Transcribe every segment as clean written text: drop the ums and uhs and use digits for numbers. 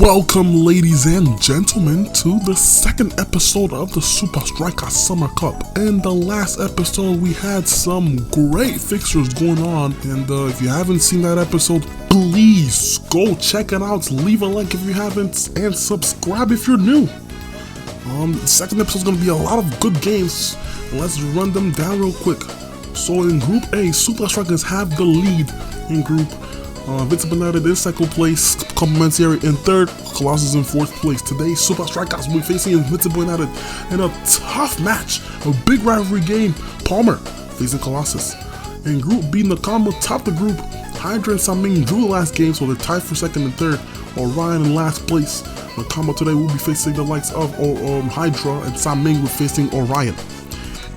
Welcome, ladies and gentlemen, to the second episode of the SupaStrikas Summer Cup. In the last episode, we had some great fixtures going on, and if you haven't seen that episode, please go check it out. Leave a like if you haven't, and subscribe if you're new. The second episode is going to be a lot of good games. Let's run them down real quick. So in Group A, SupaStrikas have the lead in Group Invincible United in second place, Complementary in third, Colossus in fourth place. Today, SupaStrikas will be facing Invincible United in a tough match, a big rivalry game. Palmer facing Colossus. In Group B, Nakama topped the group. Hydra and Saming drew the last game, so they're tied for second and third. Orion in last place. Nakama today will be facing the likes of Hydra, and Saming will be facing Orion.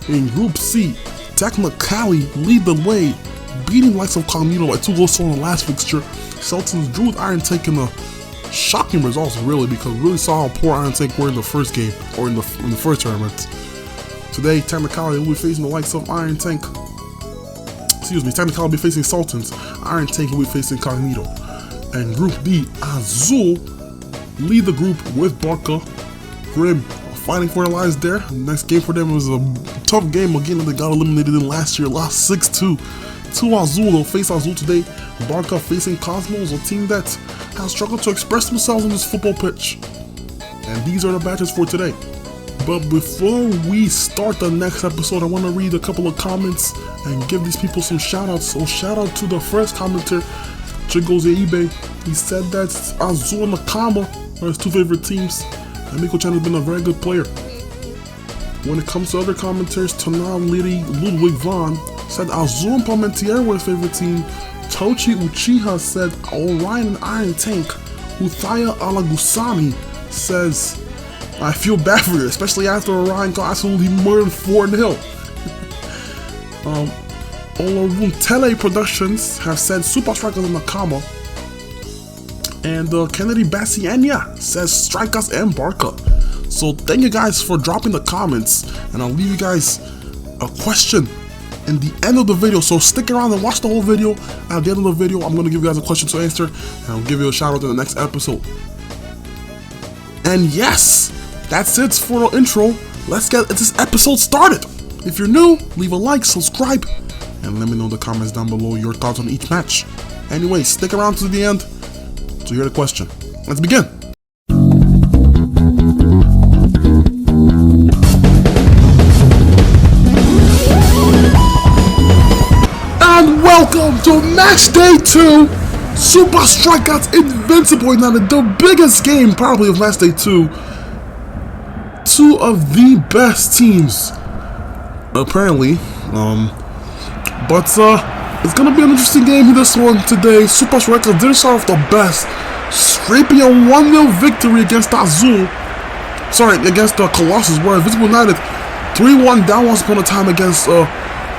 In Group C, Technicali lead the way, beating the likes of Cognito by 2 goals in the last fixture. Sultans drew with Iron Tank in a shocking results, really, because we really saw how poor Iron Tank were in the first game, or in the first tournament. Today, Technicali will be facing the likes of Iron Tank. Technicali will be facing Sultans. Iron Tank will be facing Cognito. And Group D, Azul lead the group with Barca. Grim fighting for their lives there. The next game for them was a tough game again that they got eliminated in last year, lost 6-2 to Azul. They'll face Azul today. Barca facing Cosmos, a team that has struggled to express themselves on this football pitch. And these are the matches for today. But before we start the next episode, I want to read a couple of comments and give these people some shout outs. So shout out to the first commenter, Chigoze eBay. He said that Azul and Nakama are his two favorite teams, and Miko-chan has been a very good player. When it comes to other commenters, Tonal Liri Ludwig Vaughn said Azul and Palmentier were his favorite team. Tochi Uchiha said Orion and Iron Tank. Uthaya Alagusani says, I feel bad for you, especially after Orion got absolutely murdered 4-0. Olaruntele Productions have said SupaStrikas and Nakama. And Kennedy Bassiania says Strikas and Barca. So thank you guys for dropping the comments, and I'll leave you guys a question in the end of the video, so stick around and watch the whole video. At the end of the video, I'm going to give you guys a question to answer, and I'll give you a shout out in the next episode. And yes, that's it for the intro. Let's get this episode started. If you're new, leave a like, subscribe, and let me know in the comments down below your thoughts on each match. Anyway, stick around to the end to hear the question. Let's begin. And welcome to Matchday 2, SupaStrikas Invincible United, the biggest game probably of Matchday 2. Two of the best teams, apparently. But it's gonna be an interesting game in this one today. SupaStrikas didn't start off the best, scraping a 1-0 victory against Azul. Against the Colossus, where Invincible United 3-1 down once upon a time against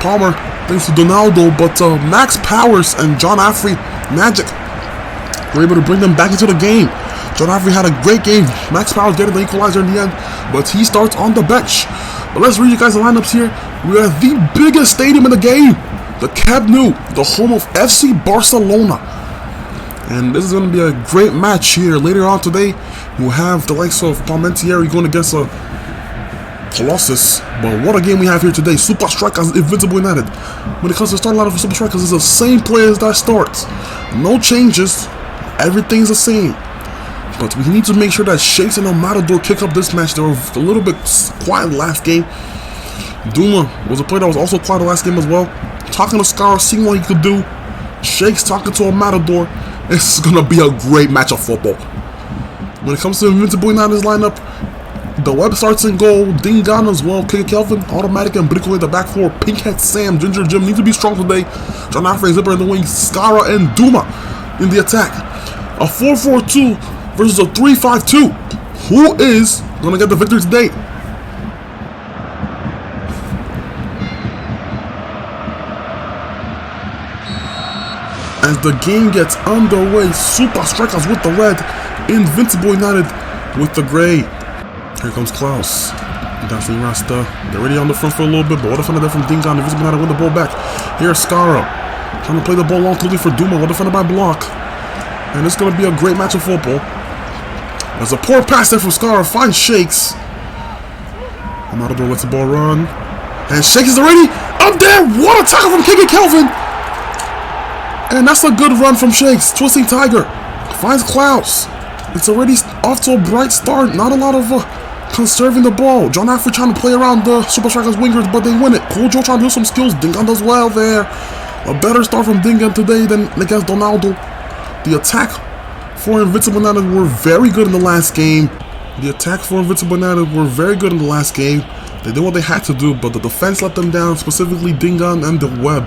Palmer, thanks to Donaldo, but Max Powers and John Affrey Magic were able to bring them back into the game. John Affrey had a great game. Max Powers getting the equalizer in the end, but he starts on the bench. But let's read you guys the lineups here. We're at the biggest stadium in the game, the Camp Nou, the home of FC Barcelona. And this is going to be a great match here. Later on today, we'll have the likes of Palmentieri going against Colossus. But what a game we have here today. SupaStrikas Invincible United. When it comes to starting lineup for SupaStrikas, it's the same players that starts. No changes. Everything's the same. But we need to make sure that Shakes and El Matador kick up this match. They were a little bit quiet last game. Duma was a player that was also quiet the last game as well. Talking to Scar, seeing what he could do. Shakes talking to El Matador. This is going to be a great match of football. When it comes to Invincible United's lineup, the Web starts in goal. Dingan as well. Kika Kelvin, Automatic, and Brico in the back four. Pinkhead Sam, Ginger Jim need to be strong today. John Affrey, Zipper in the wing. Scara and Duma in the attack. A 4-4-2 versus a 3-5-2. Who is going to get the victory today? As the game gets underway, SupaStrikas with the red, Invincible United with the gray. Here comes Klaus. Daphne Rasta. They're already on the front for a little bit, but what a defender there from Dingan. Invincible United win the ball back. Here's Scara. Trying to play the ball long, looking for Duma. Well defended by Block. And it's going to be a great match of football. There's a poor pass there from Scar. Finds Shakes. Matador lets the ball run. And Shakes is already up there. What a tackle from King Kelvin. And that's a good run from Shakes. Twisting Tiger. Finds Klaus. It's already off to a bright start. Not a lot of conserving the ball. John Affrey trying to play around the SupaStrikas wingers, but they win it. Cool Joe trying to do some skills. Dingan does well there. A better start from Dingan today than against Donaldo. The attack for Invincible United were very good in the last game. They did what they had to do, but the defense let them down, specifically Dingan and the Web.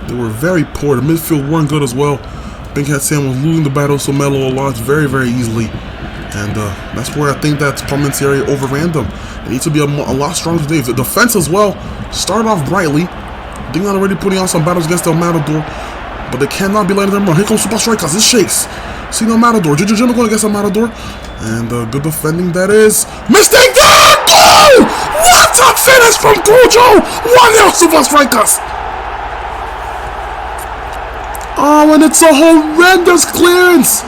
They were very poor. The midfield weren't good as well. Pinkhead Sam was losing the battle so Melo a lot very, very easily. And that's where I think that Palmentieri overran them. They need to be a lot stronger today. The defense as well started off brightly. Dingan already putting on some battles against El Matador, but they cannot be letting them run. Here comes SupaStrikas. It Shakes. See no Matador. Ginger Jim going against El Matador. And good defending that is. Mistake there! Goal! What a finish from Gojo! 1-0 SupaStrikas! Oh, and it's a horrendous clearance!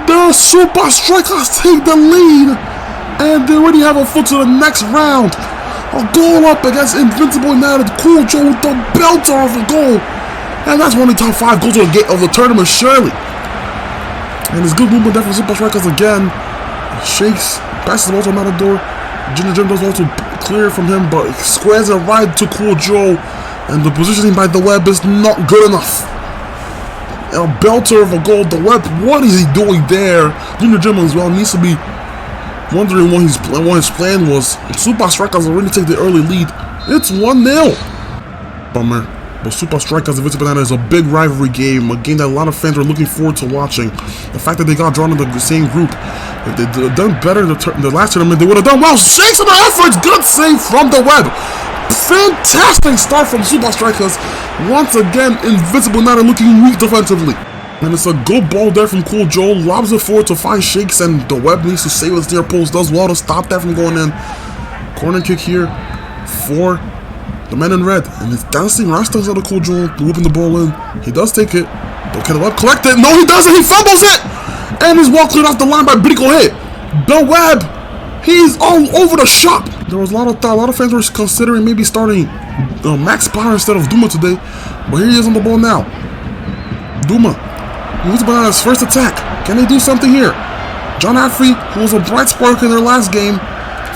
The SupaStrikas take the lead, and they already have a foot to the next round. A goal up against Invincible United. Cool Joe with the belter of a goal. And that's one of the top 5 goals of the tournament, surely. And it's good movement there from SupaStrikas again. Shakes, passes the ball to Matador. Ginger Jim does also clear from him, but squares it right to Cool Joe. And the positioning by the Web is not good enough. A belter of a goal. The Web, what is he doing there? Ginger Jim as well needs to be wondering what his plan was. SupaStrikas already take the early lead. It's 1-0. Bummer. But SupaStrikas and Invincible United is a big rivalry game, a game that a lot of fans are looking forward to watching. The fact that they got drawn in the same group, if they'd done better in the last tournament, they would have done well. Shakes on the efforts, good save from the Web. Fantastic start from SupaStrikas. Once again, Invincible United looking weak defensively. And it's a good ball there from Cool Joe. Lobs it forward to find Shakes, and the Web needs to save his near post. Does well to stop that from going in. Corner kick here for the men in red. And it's dancing Rastas out of Cool Joe, whooping the ball in. He does take it. But can the Web collect it? No, he doesn't. He fumbles it. And his ball cleared off the line by Brico Hit. The Web. He's all over the shop. There was a lot of fans were considering maybe starting Max Power instead of Duma today. But here he is on the ball now. Duma. He's about his first attack. Can they do something here? John Affrey, who was a bright spark in their last game,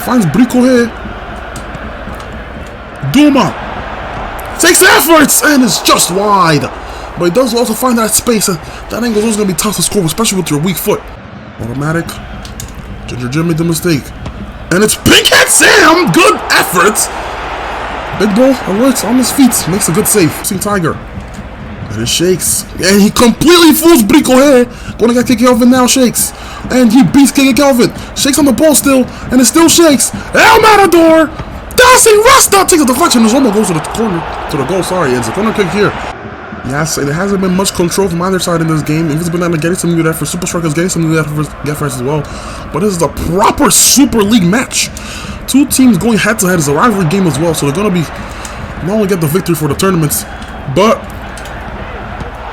finds Brico here. Duma takes the efforts and it's just wide. But he does also find that space. And that angle is always going to be tough to score, especially with your weak foot. Automatic. Ginger Jim made the mistake. And it's Pinkhead Sam! Good efforts! Big ball alerts on his feet. Makes a good save. See Tiger. And it Shakes. And he completely fools Brico here. Going to get King Kelvin now, Shakes. And he beats King Kelvin. Shakes on the ball still. And it still Shakes. El Matador! Dancing Rasta takes a deflection. His almost goes to the corner. To the goal, sorry. It's a corner kick here. Yes, it hasn't been much control from either side in this game. Invincible United getting some good efforts. SupaStrikas getting some good efforts as well. But this is a proper Super League match. Two teams going head to head. It's a rivalry game as well. So they're going to be not only get the victory for the tournaments, but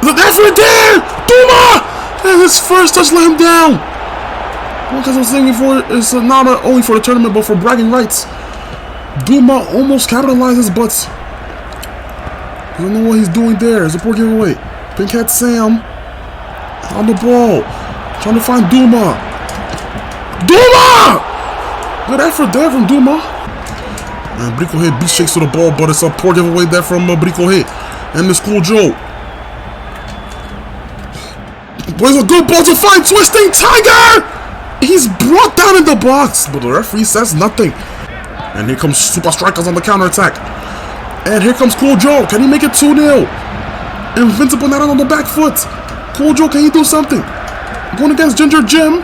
the effort there! Duma! And his first touch let him down. Because I was saying before, it's not only for the tournament, but for bragging rights. Duma almost capitalizes, but I don't know what he's doing there. It's a poor giveaway. Pinkhead Sam on the ball. Trying to find Duma. Duma! Good effort there from Duma. And Brico Hit beats Shakes to the ball, but it's a poor giveaway there from Brico Hit. And the Cool Joe. But it's a good ball to find Twisting Tiger! He's brought down in the box, but the referee says nothing. And here comes SupaStrikas on the counterattack. And here comes Cool Joe. Can he make it 2-0? Invincible United on the back foot. Cool Joe, can he do something? Going against Ginger Jim.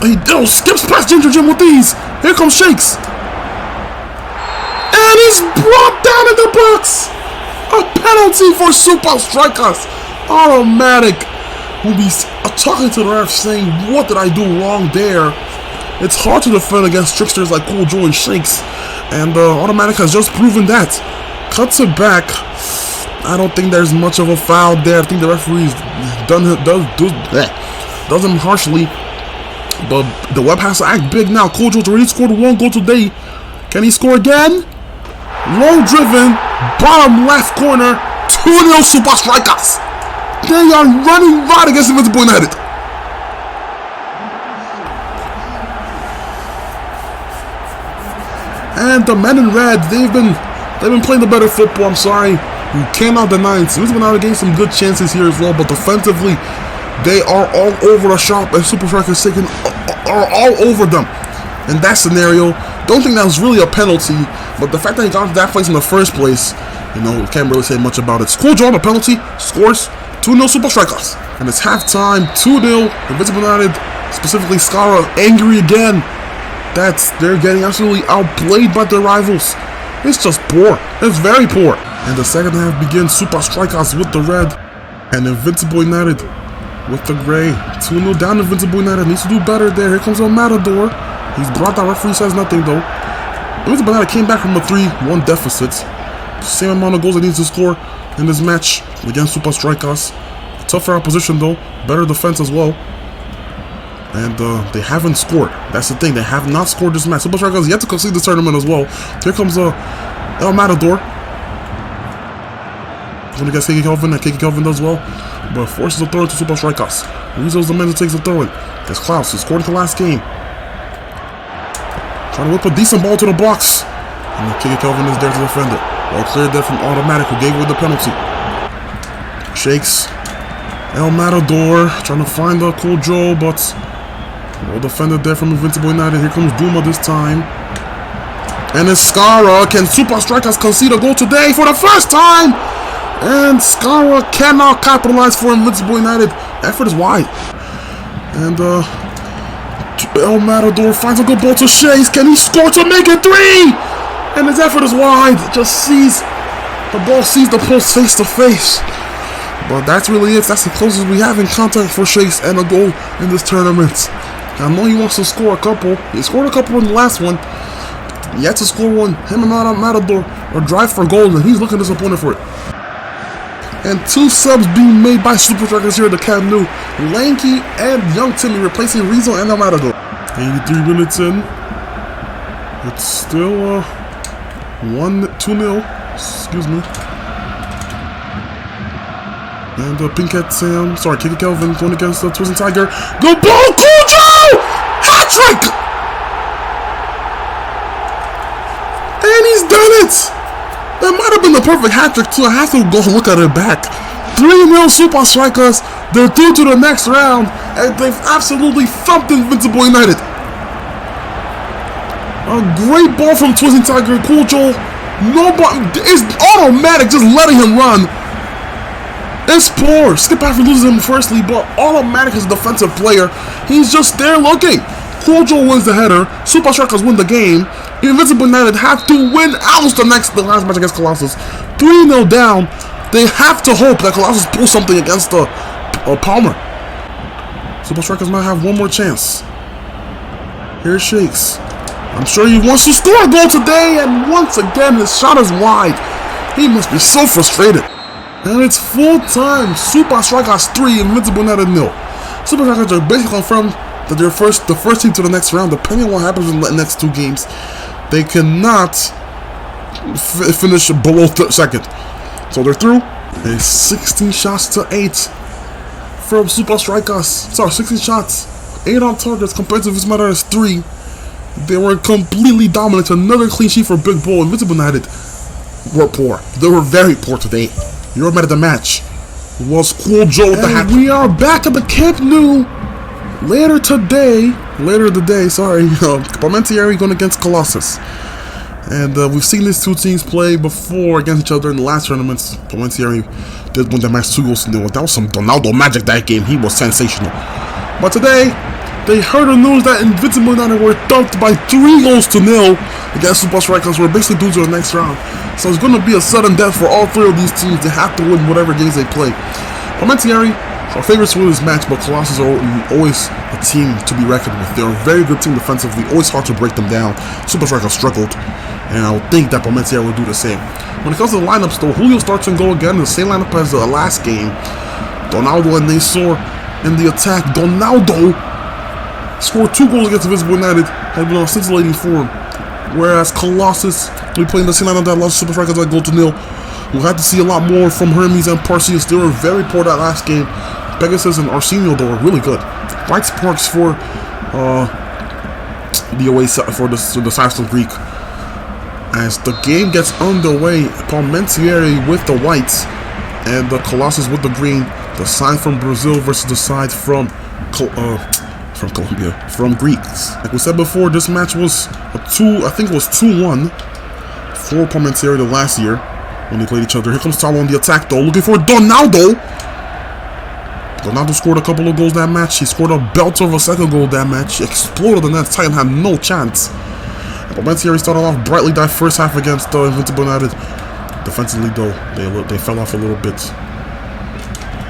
He skips past Ginger Jim with these. Here comes Shakes. And he's brought down in the box. A penalty for SupaStrikas. Automatic. We'll be talking to the ref saying, what did I do wrong there? It's hard to defend against tricksters like Cool Joe and Shakes. And Automatic has just proven that. Cuts it back. I don't think there's much of a foul there. I think the referee's does him harshly. The web has to act big now. Kojo's already scored 1 goal today. Can he score again? Low driven, bottom left corner, 2-0 SupaStrikas. They are running right against Invincible United. And the men in red, they've been playing the better football. I'm sorry, you cannot deny it. Invincible United getting some good chances here as well, but defensively, they are all over the shop, and SupaStrikas are all over them. In that scenario, don't think that was really a penalty, but the fact that he got to that place in the first place, you know, can't really say much about it. Cool draw, the penalty, scores 2-0 SupaStrikas. And it's halftime, 2-0. Invincible United, specifically Skara, angry again. They're getting absolutely outplayed by their rivals. It's just poor. It's very poor. And the second half begins, SupaStrikas with the red, and Invincible United with the gray. 2-0 down. Invincible United needs to do better there. Here comes El Matador. He's brought that. Referee says nothing though. Invincible United came back from a 3-1 deficit. Same amount of goals they need to score in this match against SupaStrikas. Tougher opposition though. Better defense as well. And they haven't scored. That's the thing. They have not scored this match. SupaStrikas yet to concede this tournament as well. Here comes El Matador. He's going to get Kiki Kelvin, and Kiki Kelvin does well. But forces a throw to SupaStrikas. Rizzo's the man who takes the throw in. It's Klaus, who scored in the last game. Trying to whip a decent ball to the box. And Kiki Kelvin is there to defend it. Well cleared there from Automatic, who gave away the penalty. Shakes. El Matador trying to find the Cool Joe, but well defended there from Invincible United. Here comes Duma this time. And it's Skara. Can SupaStrikas concede a goal today for the first time? And Skara cannot capitalize for Invincible United. Effort is wide. And El Matador finds a good ball to Shays. Can he score to make it 3? And his effort is wide. Just sees the ball, sees the post face to face. But that's really it. That's the closest we have in contact for Shays and a goal in this tournament. I know he wants to score a couple. He scored a couple in the last one. Yet to score one. Him and El Matador are drive for goal, and he's looking disappointed for it. And 2 subs being made by SupaStrikas here at the Camp Nou. Lanky and Young Timmy replacing Rizzo and El Matador. 83 minutes in. It's still 2-0. Excuse me. And Pinkett Sam, sorry, Kiki Kelvin going against the Twisting Tiger. Good ball, Cujo! Hat-trick! And he's done it! That might have been the perfect hat-trick too. I have to go look at it back. 3-0 SupaStrikas. They're through to the next round, and they've absolutely thumped Invincible United. A great ball from Twisting Tiger. Cujo. Nobody, it's Automatic just letting him run. It's poor. Skip after loses him firstly, but Automatic is a defensive player. He's just there looking. Cujo wins the header. SupaStrikas win the game. Invincible United have to win out the last match against Colossus. 3-0 down. They have to hope that Colossus pulls something against Palmer. SupaStrikas might have one more chance. Here Shakes. I'm sure he wants to score a goal today, and once again his shot is wide. He must be so frustrated. And it's full time. SupaStrikas 3, Invincible United 0. SupaStrikas are basically confirmed that they're the first team to the next round. Depending on what happens in the next 2 games, they cannot finish below second. So they're through. And 16 shots to 8 from SupaStrikas. Sorry, 16 shots, 8 on targets compared to Invincible United's 3. They were completely dominant. Another clean sheet for Big Bull. Invincible United were poor. They were very poor today. Your man of the match was Cool Joe with the hat. We are back at the Camp Nou later today. Palmentieri going against Colossus. And we've seen these 2 teams play before against each other in the last tournaments. Palmentieri did win the match 2-0. That was some Donaldo magic that game. He was sensational. But today, they heard the news that Invincible United were thumped by 3-0 against SupaStrikas. We're basically due to the next round. So it's going to be a sudden death for all 3 of these teams. They have to win whatever games they play. Palmentieri are favorites to win this match, but Colossus are always a team to be reckoned with. They're a very good team defensively. Always hard to break them down. SupaStrikas struggled, and I would think that Palmentieri will do the same. When it comes to the lineups, though, Julio starts and go again. The same lineup as the last game. Donaldo and Nasor in the attack. Donaldo scored 2 goals against Invisible United, had been on scintillating form. Whereas Colossus will be playing the same lineup that lost SupaStrikas that goal to nil. We'll have to see a lot more from Hermes and Parseus. They were very poor that last game. Pegasus and Arsenio though were really good. Bright sparks for the away for the Cyprus Greek. As the game gets underway, Palmentieri with the whites and the Colossus with the green. The side from Brazil versus the side from Colombia, from Greeks. Like we said before, this match was I think it was 2-1 for Palmentieri the last year when they played each other. Here comes Talo on the attack though, looking for Donaldo. Donaldo scored a couple of goals that match. He scored a belter of a second goal that match. He exploded the net. Titan had no chance. Palmentieri started off brightly that first half against Invincible United. Defensively though, they fell off a little bit.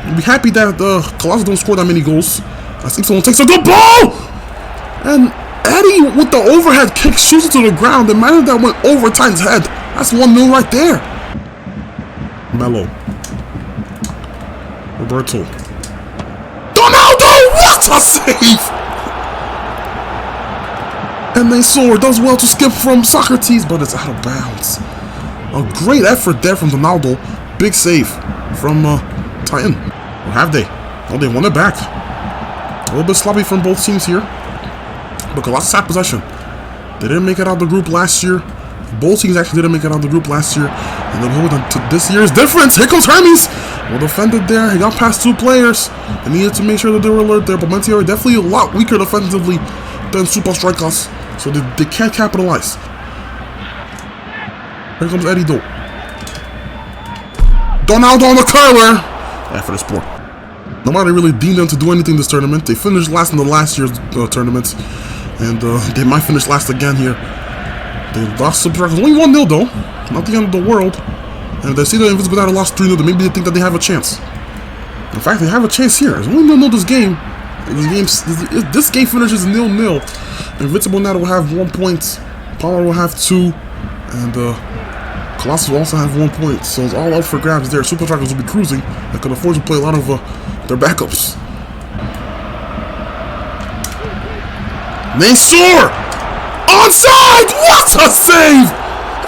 I'll be happy that Colossus don't score that many goals. I think someone takes a good ball! And Eddie with the overhead kick shoots it to the ground. The man that went over Titan's head. That's 1-0 right there. Melo. Roberto. Donaldo! What a save! And they does well to skip from Socrates, but it's out of bounds. A great effort there from Donaldo. Big save from Titan. Or have they? Oh, they won it back. A little bit sloppy from both teams here. But Colossus had possession. They didn't make it out of the group last year. Both teams actually didn't make it out of the group last year. And then hold on to this year's difference. Here comes Hermes. Well defended there. He got past 2 players. They needed to make sure that they were alert there. But Palmentieri are definitely a lot weaker defensively than SupaStrikas. So they can't capitalize. Here comes Eddie though. Donaldo on the curler. After the sport. Nobody really deemed them to do anything this tournament. They finished last in the last year's tournaments. And they might finish last again here. They lost SupaStrikas. Only 1-0 though. Not the end of the world. And if they see that Invisible United lost 3-0, then maybe they think that they have a chance. In fact, they have a chance here. It's only 0-0 this game. This game finishes 0-0. Invincible United will have 1 point. Palmer will have 2. And Colossus will also have 1 point. So it's all out for grabs there. SupaStrikas will be cruising. They can afford to play a lot of their backups. Nassor! Onside! What a save!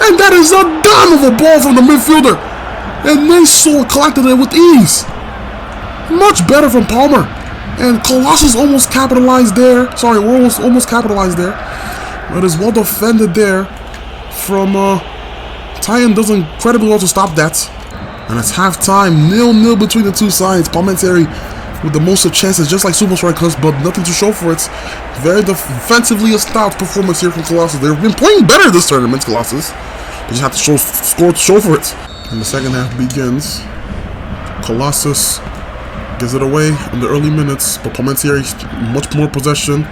And that is a dime of a ball from the midfielder. And Nassor collected it with ease. Much better from Palmer. And Colossus almost capitalized there. Sorry, we're almost capitalized there. But it's well defended there from Titan does incredibly well to stop that. And it's halftime, 0-0 between the two sides. Palmentieri with the most of chances, just like SupaStrikas, but nothing to show for it. Very defensively a stout performance here from Colossus. They've been playing better this tournament, Colossus. They just have to score to show for it. And the second half begins. Colossus gives it away in the early minutes, but Palmentieri much more possession,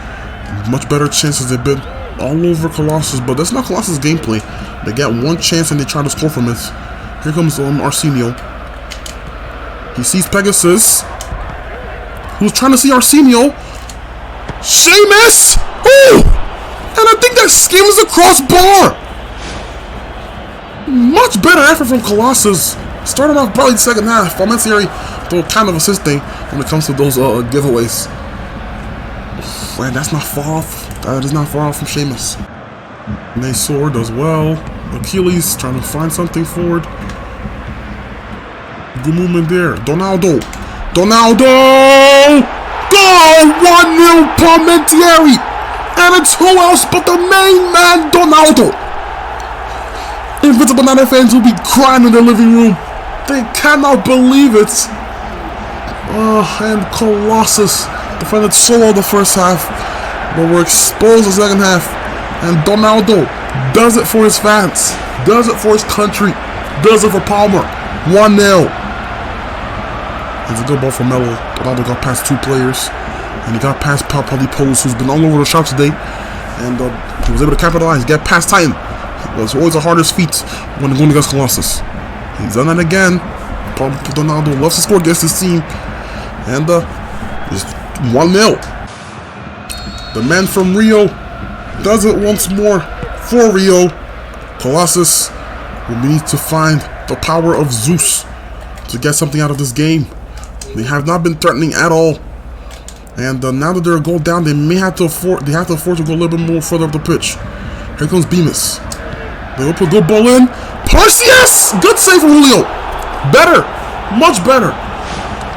much better chances. They've been all over Colossus, but that's not Colossus' gameplay. They get 1 chance and they try to score from it. Here comes Arsenio. He sees Pegasus, who's trying to see Arsenio. Seamus! Ooh! And I think that skims the crossbar! Much better effort from Colossus. Started off probably the second half. Palmentieri, though, kind of assisting when it comes to those giveaways. Man, that's not far off. That is not far off from Seamus. Nassor does well. Achilles trying to find something forward. Good movement there. Donaldo! Goal! 1-0 Palmentieri! And it's who else but the main man, Donaldo! Invincible United fans will be crying in their living room. They cannot believe it. And Colossus defended so well the first half, but were exposed the second half. And Donaldo does it for his fans, does it for his country, does it for Palmer. 1-0. It's a good ball for Melo. Donaldo got past 2 players, and he got past Papadopoulos, who's been all over the shop today, and he was able to capitalize, get past Titan. It was always the hardest feat when going against Colossus. He's done that again. Donaldo loves to score against his team, and just 1-0. The man from Rio does it once more for Rio. Colossus will need to find the power of Zeus to get something out of this game. They have not been threatening at all. And now that they're a goal down, they may have to afford. They have to afford to go a little bit more further up the pitch. Here comes Bemis. They will put a good ball in. Parcius! Good save from Julio. Better. Much better.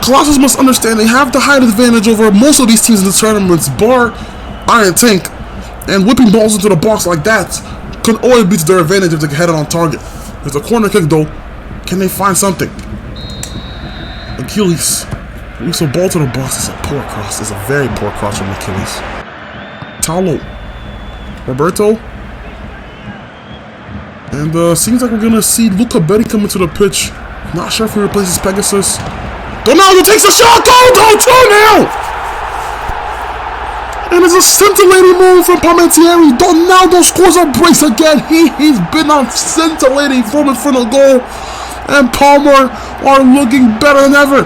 Colossus must understand they have the height advantage over most of these teams in the tournaments, bar Iron Tank. And whipping balls into the box like that can always be to their advantage if they can head it on target. There's a corner kick though. Can they find something? Achilles. Leaves a ball to the box. It's a poor cross. It's a very poor cross from Achilles. Taulo. Roberto. And seems like we're going to see Luca Betti come into the pitch. Not sure if he replaces Pegasus. Donaldo takes a shot. Go 2-0! And it's a scintillating move from Palmentieri. Donaldo scores a brace again. He's been on scintillating from in front of goal. And Palmer are looking better than ever.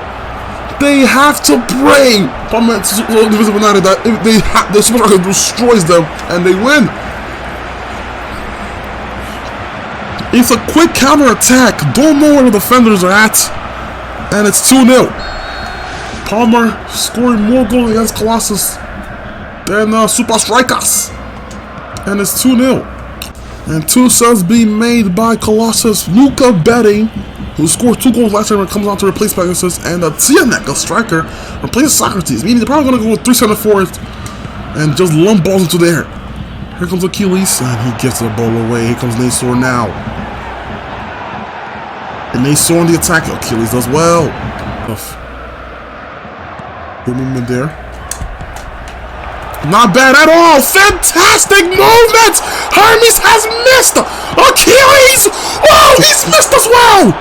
They have to pray United that if the SupaStrikas destroys them and they win. It's a quick counter-attack. Don't know where the defenders are at. And it's 2-0. Palmer scoring more goals against Colossus than SupaStrikas. And it's 2-0. And 2 subs being made by Colossus. Luca Betti, who scored 2 goals last time and comes on to replace Pegasus. And Tianek, a striker, replaces Socrates. Meaning they're probably going to go with 3 center forwards and just lump balls into the air. Here comes Achilles, and he gets the ball away. Here comes Nasor now. And Nasor on the attack. Achilles does well. Good movement there. Not bad at all. Fantastic movement. Hermes has missed. Achilles. Oh, he's missed as well.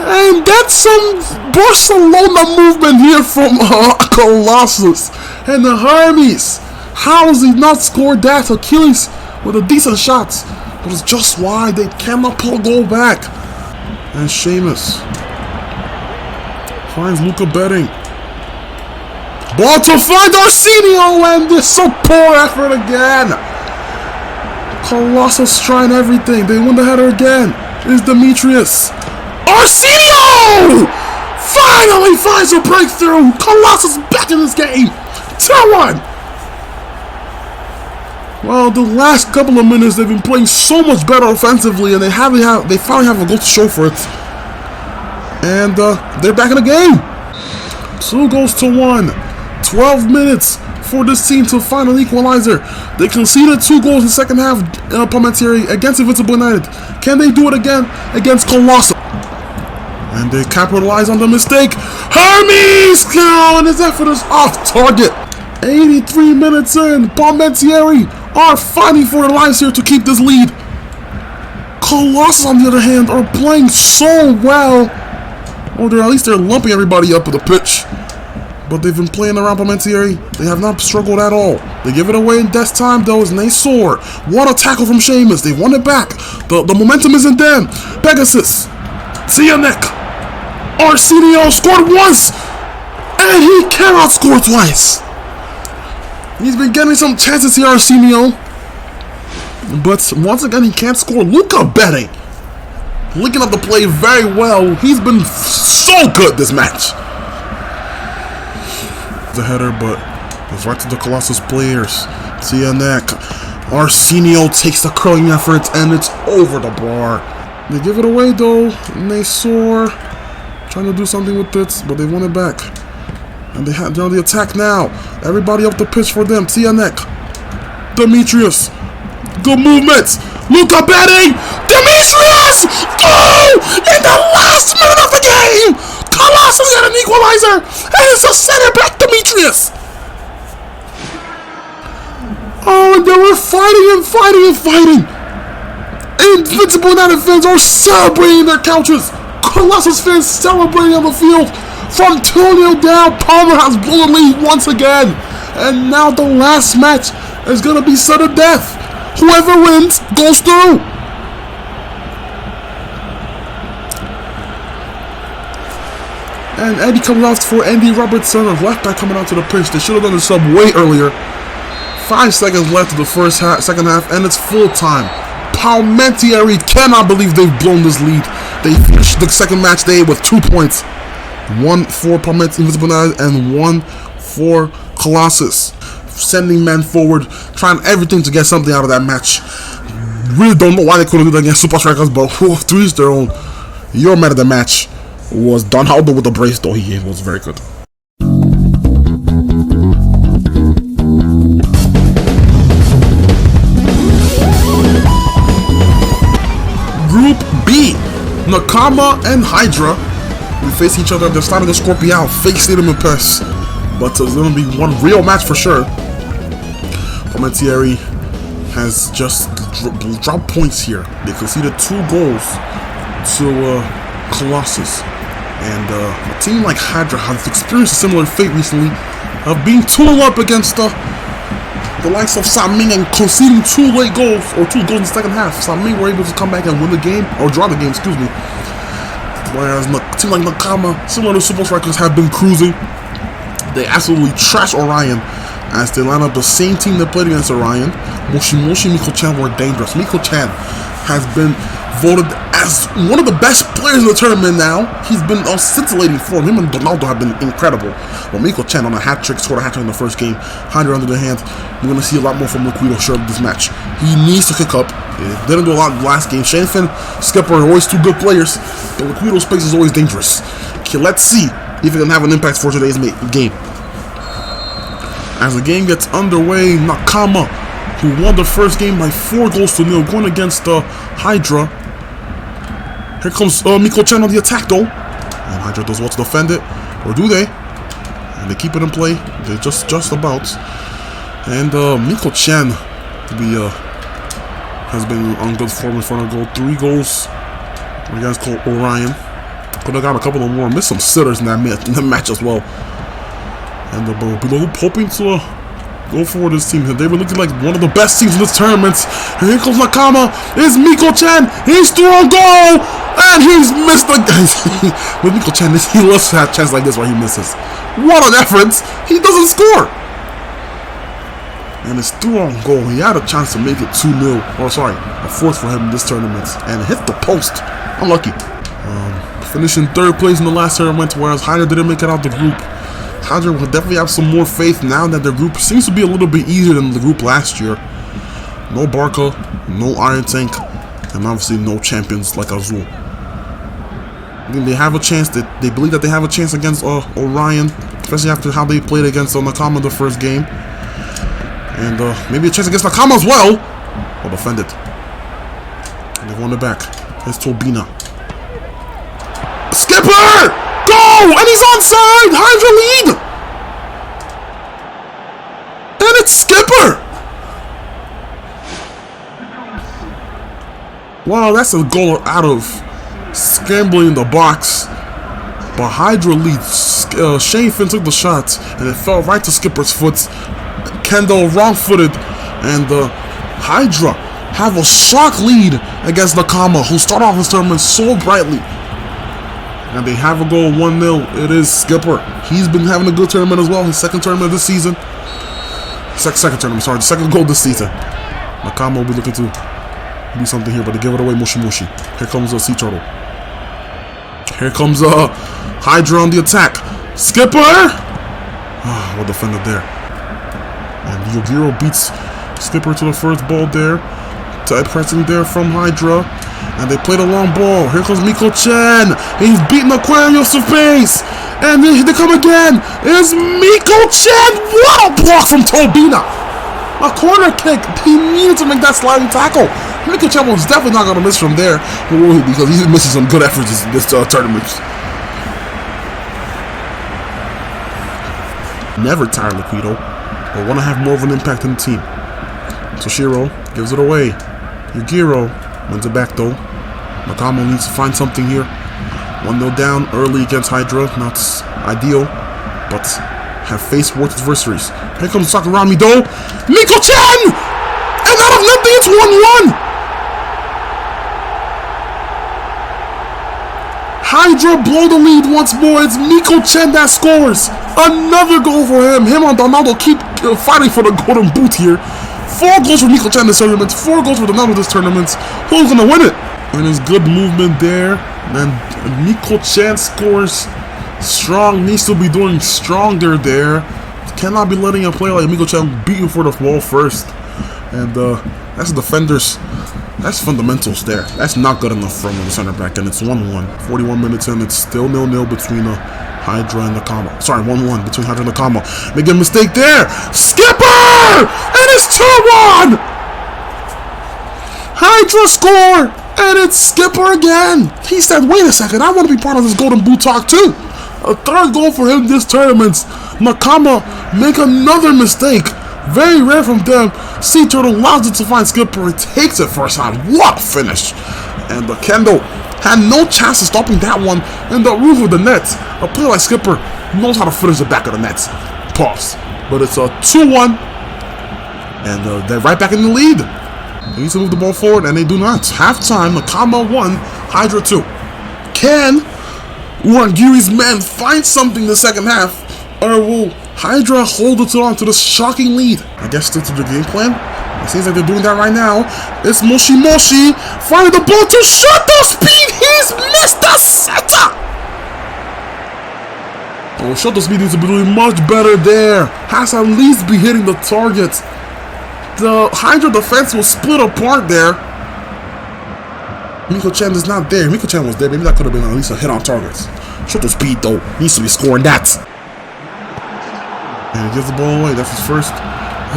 And that's some Barcelona movement here from Colossus. And the Hermes. How has he not scored that? Achilles with a decent shot. But it's just wide. They cannot pull a goal back. And Seamus finds Luca Betti. Ball to find Arsenio, and this a poor effort again. Colossus trying everything. They win the header again. It's Demetrius. Arsenio finally finds a breakthrough. Colossus back in this game. 2-1. Well, the last couple of minutes they've been playing so much better offensively, and they finally have a goal to show for it. And they're back in the game. 2 goals to 1. 12 minutes for this team to find an equalizer. They conceded 2 goals in the second half, Palmentieri, against Invincible United. Can they do it again against Colossus? And they capitalize on the mistake. Hermes! And his effort is off target. 83 minutes in, Palmentieri are fighting for their lives here to keep this lead. Colossus, on the other hand, are playing so well. Or at least they're lumping everybody up at the pitch. But they've been playing around Palmentieri. They have not struggled at all. They give it away in death time, though, and they soar. What a tackle from Seamus. They won it back. The momentum isn't them. Pegasus. Tianek. Arsenio scored once. And he cannot score twice. He's been getting some chances here, Arsenio. But once again, he can't score. Luca Betti linking up the play very well. He's been so good this match. The header, but it's right to the Colossus players. Tianek. Arsenio takes the curling effort, and it's over the bar. They give it away, though. And they soar. Trying to do something with it, but they won it back. And they're on the attack now. Everybody up the pitch for them. Tianek. Demetrius. Good movements. Luca Betti. Demetrius! Goal! In the last minute of the game! Colossus got an equalizer! And it's a center back, Demetrius! Oh, and they were fighting. Invincible United fans are celebrating their couches. Colossus fans celebrating on the field. From 2-0 down, Palmer has blown the lead once again. And now the last match is going to be sudden death. Whoever wins goes through. And Eddie comes out for Andy Robertson, a left back coming out to the pitch. They should have done the sub way earlier. 5 seconds left of the second half, and it's full time. Palmentieri cannot believe they've blown this lead. They finished the second match day with 2 points. 1 for Palmet's Invisible Knives, and 1 for Colossus. Sending men forward, trying everything to get something out of that match. Really don't know why they couldn't do that against SupaStrikas, but to each their own. Your man of the match was Donaldo with the brace, though he was very good. Group B, Nakama and Hydra. We face each other at the start of the Scorpion, fake stadium and press. But it's going to be one real match for sure. Palmetieri has just dropped points here. They conceded 2 goals to Colossus. And a team like Hydra has experienced a similar fate recently of being 2-0 up against the likes of Saming and conceding 2 late goals, or 2 goals in the second half. Saming were able to come back and win the game, or draw the game, excuse me. Whereas a team like Nakama, similar to SupaStrikas, have been cruising. They absolutely trash Orion as they line up the same team that played against Orion. Moshi Miko-chan were dangerous. Miko-chan has been voted as one of the best players in the tournament now. He's been scintillating form. Him and Donaldo have been incredible. Well, Miko-chan on a hat-trick, scored a hat-trick in the first game. Hydra under the hand. We're going to see a lot more from Liquido sure this match. He needs to kick up. It didn't do a lot last game. Shanfin, Skipper are always 2 good players, but Liquido's pace is always dangerous. Okay, let's see if it can have an impact for today's game. As the game gets underway, Nakama, who won the first game by 4 goals to 0, going against Hydra. Here comes Miko-chan on the attack though, and Hydra does well to defend it, or do they? And they keep it in play. They just about. And Miko-chan has been on good form in front of goal. 3 goals against Orion. Could have got a couple of more. Missed some sitters in that match as well. And below hoping to go forward this team. They've been looking like one of the best teams in this tournament. And here comes Nakama. It's Miko-chan. He's through on goal. And he's missed the with Miko-chan, he loves to have chances like this where he misses. What an effort. He doesn't score. And it's through on goal. He had a chance to make it 2-0. Or sorry, a 4th for him in this tournament. And hit the post. Unlucky. Finishing 3rd place in the last tournament, whereas Hydra didn't make it out the group. Hydra will definitely have some more faith now that their group seems to be a little bit easier than the group last year. No Barca, no Iron Tank, and obviously no champions like Azul. I think they have a chance. They believe that they have a chance against Orion, especially after how they played against Nakama the first game. And maybe a chance against Nakama as well. Well defended. And they won it back. Here's Tobina. Skipper! Go! And he's onside! Hydra lead! And it's Skipper! Wow, that's a goal out of scrambling in the box. But Hydra leads. Shane Finn took the shot, and it fell right to Skipper's foot. Kendall wrong-footed, and Hydra have a shock lead against Nakama, who started off this tournament so brightly. And they have a goal, 1-0. It is Skipper. He's been having a good tournament as well. His 2nd tournament this season. Second tournament, sorry. The 2nd goal this season. Nakama will be looking to do something here, but they give it away. Moshi. Here comes a Sea Turtle. Here comes Hydra on the attack. Skipper! Ah, well defended there. And Yogiro beats Skipper to the first ball there. Tight pressing there from Hydra. And they played a long ball. Here comes Miko-chan. He's beating Aquarius of pace. And then they come again. It's Miko-chan. What a block from Tobina. A corner kick. He needed to make that sliding tackle. Miko-chan was definitely not going to miss from there because he's missing some good efforts this tournament. Never tired, Liquido, but want to have more of an impact in the team. Toshiro gives it away. Yugiro wins it back though. Nakama needs to find something here. 1-0 down early against Hydra. Not ideal, but have faced worse adversaries. Here comes Sakurami though. Miko-chan! And out of nothing, it's 1-1! Hydra blow the lead once more. It's Miko-chan that scores. Another goal for him. Him and Donaldo keep fighting for the golden boot here. 4 goals for Miko-chan this tournament. 4 goals for Donaldo this tournament. Who's gonna win it? And there's good movement there. And Miko-chan scores Strong needs to be doing stronger there. Cannot be letting a player like Miko Chan beat you for the ball first. And that's defenders. That's fundamentals there. That's not good enough from the center back. And it's 1-1. 41 minutes in. It's still 0-0 between Hydra and Nakama. Sorry, 1-1 between Hydra and Nakama. Make a mistake there. Skipper! And it's 2-1! Hydra score! And it's Skipper again. He said, wait a second, I want to be part of this golden boot talk too. A third goal for him this tournament. Nakama make another mistake. Very rare from them. Sea Turtle allows it to find Skipper and takes it first time. What a finish! And Kendo had no chance of stopping that one in the roof of the net. A player like Skipper knows how to finish the back of the net. Pause. But it's a 2-1. And they're right back in the lead. They need to move the ball forward, and they do not. Halftime, Nakama 1, Hydra 2. Can Urangiri's men find something in the second half, or will Hydra hold it on to the shocking lead? I guess stick to the game plan. It seems like they're doing that right now. It's Moshi finding the ball to shut the speed. He's missed the center. Oh, shut the speed needs to be doing much better there. Has to at least be hitting the target. The Hydra defense was split apart there. Miko Chan is not there. Miko Chan was there. Maybe that could have been at least a hit on targets. Shut the speed though. Needs to be scoring that. And he gives the ball away. That's his first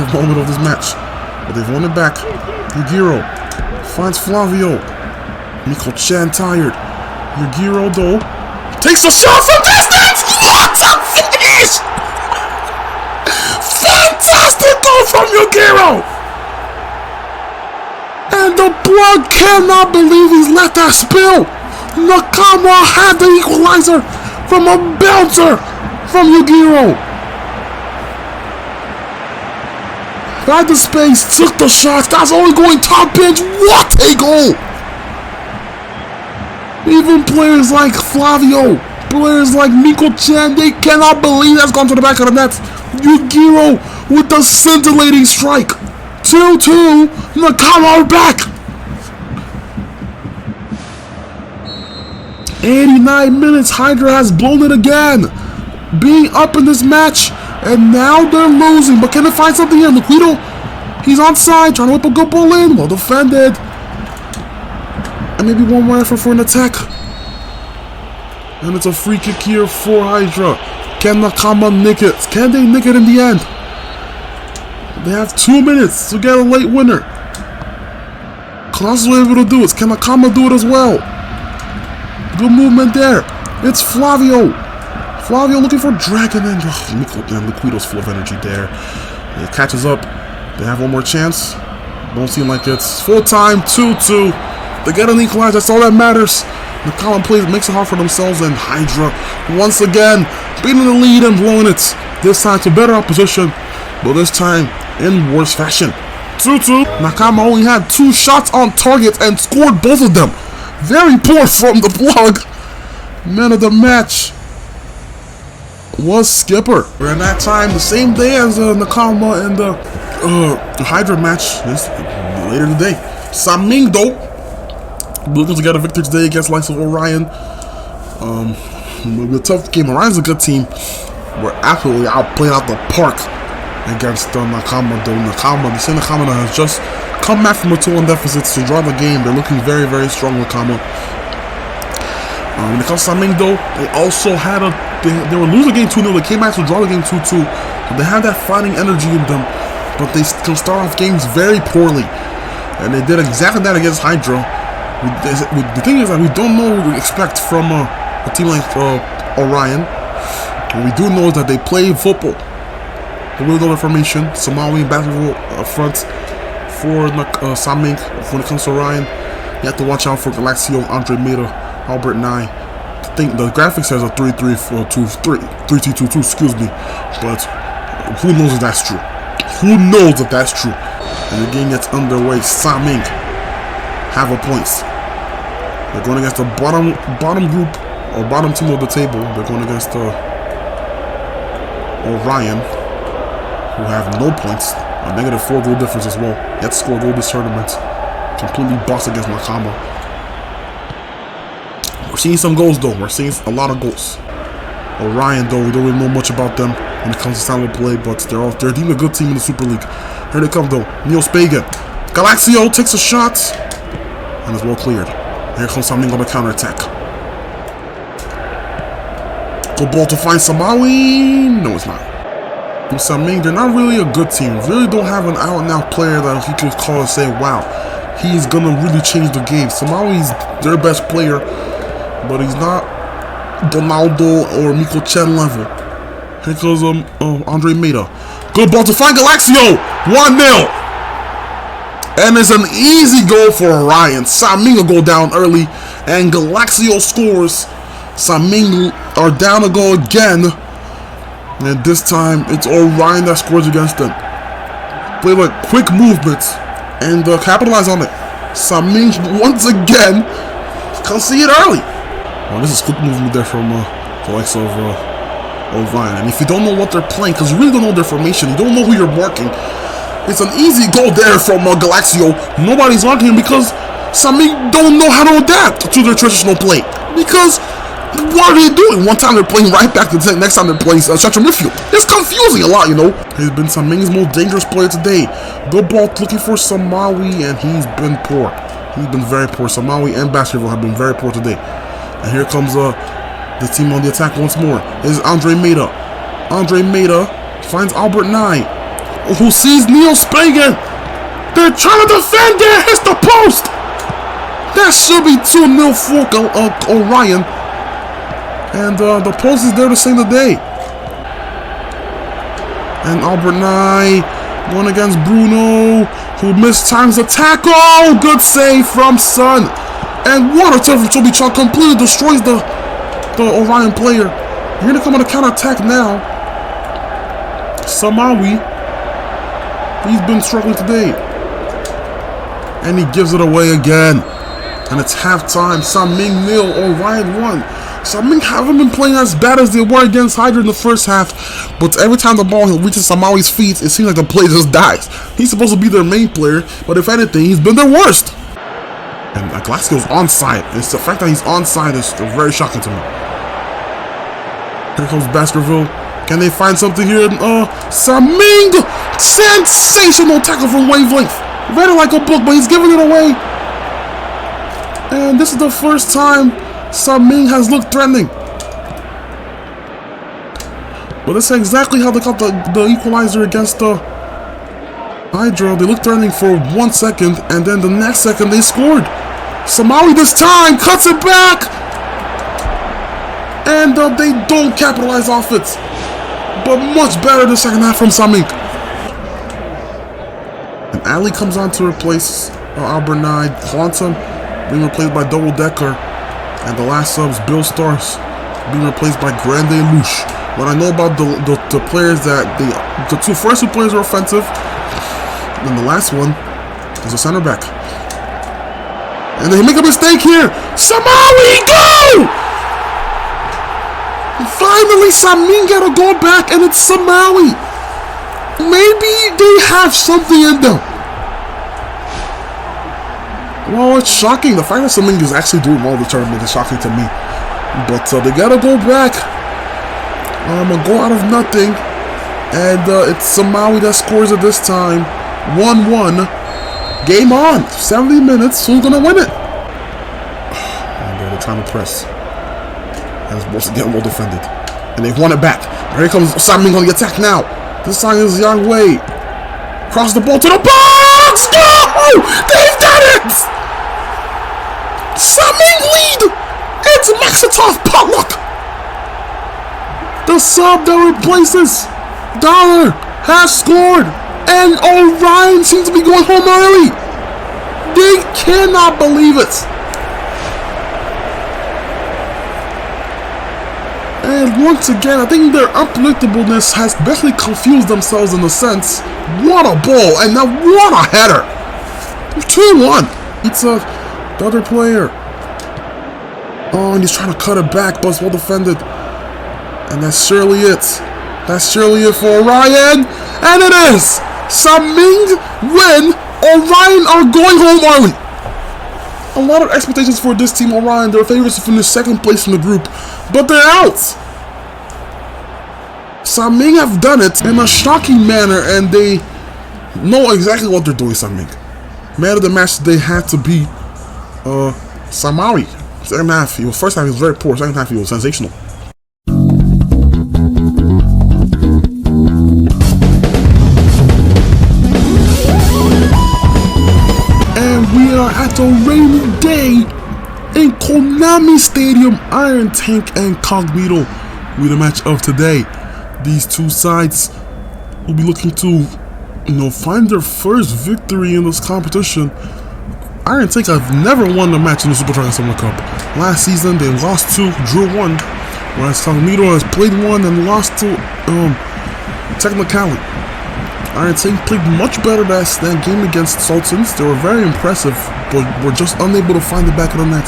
moment of this match. But they've won it back. Yugiro finds Flavio. Miko Chan tired. Yugiro though takes a shot from distance. What a finish! Fantastic goal from Yugiro! And the plug cannot believe he's let that spill. Nakama had the equalizer from a bouncer from Yugiro. Had the space, took the shots. That's only going top bench. What a goal! Even players like Flavio, players like Miko Chan, they cannot believe that's gone to the back of the net. Yugiro with the scintillating strike. 2-2, Nakama are back. 89 minutes, Hydra has blown it again. Being up in this match, and now they're losing. But can they find something here? Liquido, he's onside, trying to whip a good ball in. Well defended. And maybe one more effort for an attack. And it's a free kick here for Hydra. Can Nakama nick it? Can they nick it in the end? They have 2 minutes to get a late winner. Colossus was able to do it. Can Nakama do it as well? Good movement there. It's Flavio. Flavio looking for Dragon and Liquido's full of energy there. It catches up. They have one more chance. Don't seem like it's full time. 2-2. They get an equalizer. That's all that matters. Nakama plays, makes it hard for themselves, and Hydra once again beating the lead and blowing it. This time to better opposition, but this time in worse fashion. 2-2. Nakama only had 2 shots on target and scored both of them. Very poor from the plug. Man of the match was Skipper. We're at that time, the same day as Nakama and the Hydra match is later today. Samingdo looking to get a victory today against likes of Orion. It'll be a tough game. Orion's a good team. We're absolutely playing out the park against Nakama though. The same Nakama has just come back from a 2-1 deficit to draw the game. They're looking very, very strong, Nakama. When it comes to Samingdo, they also had they were losing the game 2-0. They came back to draw the game 2-2. So they have that fighting energy in them, but they can start off games very poorly. And they did exactly that against Hydra. The thing is that we don't know what we expect from a team like Orion. What we do know is that they play football. The wheel goal formation, Somali basketball front for Saming. When it comes to Orion, you have to watch out for Galaxio, Andre Mira, Albert Nye. I think the graphic says a 3-3-2, excuse me. But who knows if that's true? Who knows if that's true? And the game gets underway. Saming have a points. They're going against the bottom group or bottom team of the table. They're going against Orion, who have no points, a -4 goal difference as well. Yet score a goal this tournament. Completely bossed against Nakama. We're seeing some goals though. We're seeing a lot of goals. Orion, though, we don't really know much about them when it comes to style of play, but they're deemed a good team in the Super League. Here they come, though. Neil Spagan. Galaxio takes a shot, and is well cleared. Here comes Saming on the counterattack. Good ball to find Samawi. No, it's not. With Saming, they're not really a good team. Really don't have an out-and-out player that he could call and say, wow, he's gonna really change the game. Samawi's their best player, but he's not Donaldo or Miko Chen level. Here goes Andre Maida. Good ball to find Galaxio. 1-0. And it's an easy goal for Orion. Saming will go down early, and Galaxio scores. Saming are down a goal again, and this time it's Orion that scores against them. Play like quick movements and capitalize on it. Saming once again can see it early. Well, this is quick movement there from the likes of Orion. And if you don't know what they're playing, because you really don't know their formation, you don't know who you're marking, it's an easy goal there from Galaxio. Nobody's marking him because Saming don't know how to adapt to their traditional play. Because what are they doing? One time they're playing right back, the next time they're playing central midfield. It's confusing a lot, you know. He's been Saming's most dangerous player today. Good ball looking for Samawi, and he's been poor. He's been very poor. Samawi and Baskerville have been very poor today. And here comes the team on the attack once more. This is Andre Maida. Andre Maida finds Albert Nye, who sees Neil Spagan. They're trying to defend there. Hits the post. That should be 2-0 for Orion. And the post is there to save the day. And Albert Nye going against Bruno, who mistimes the tackle. Good save from Sun. And what a turn from Toby Chong. Completely destroys the Orion player. You're going to come on a counter-attack now. Samawi, he's been struggling today. And he gives it away again. And it's halftime. Saming 0, Orion 1. Saming haven't been playing as bad as they were against Hydra in the first half, but every time the ball reaches Samawi's feet, it seems like the play just dies. He's supposed to be their main player, but if anything, he's been their worst. And Glasgow's onside. It's the fact that he's onside is very shocking to me. Here comes Baskerville. Can they find something here? Saming! Sensational tackle from Wavelength. Read it like a book, but he's giving it away. And this is the first time Saming has looked threatening. But that's exactly how they got the equalizer against the Hydra. They looked threatening for 1 second, and then the next second they scored. Samawi this time cuts it back, and they don't capitalize off it. But much better the second half from Saming. And Ali comes on to replace Albert Nye. Quantum being replaced by Double Decker. And the last subs, Bill Stars, being replaced by Grande Lush. What I know about the players that the first two players are offensive, and the last one is a center back. And they make a mistake here. Samawi, go! Finally, Saming got a goal back, and it's Samawi. Maybe they have something in them. Well, it's shocking. The fact that Saming is actually doing well in the tournament is shocking to me. But they gotta go back. A goal out of nothing. And it's Samawi that scores it this time. 1-1. Game on. 70 minutes. Who's gonna win it? And they're trying to press. And it's once again well defended. And they've won it back. Here comes Saming on the attack now. This time is Yang Wei. Cross the ball to the box! Go! They've done it! Saming lead! It's Maxitov Potluck! The sub that replaces Dollar has scored, and Orion seems to be going home early. They cannot believe it. And once again, I think their unpredictableness has basically confused themselves in a sense. What a ball, and now what a header! 2-1. It's the other player. Oh, and he's trying to cut it back, but it's well defended. And that's surely it. That's surely it for Orion. And it is! Saming win. Orion are going home early. A lot of expectations for this team, Orion. They're favorites to finish second place in the group, but they're out. Saming have done it in a shocking manner, and they know exactly what they're doing, Saming. Man of the match today had to be Samari. Second half, first half he was very poor. Second half he was sensational. And we are at a rainy day in Konami Stadium. Iron Tank and Cognito with the match of today. These two sides will be looking to, find their first victory in this competition. Iron Tank have never won a match in the SupaStrikas Summer Cup. Last season they lost 2, drew 1, whereas Cognito has played 1 and lost to Technicality. Iron Tank played much better that game against Sultans. They were very impressive, but were just unable to find the back of the net.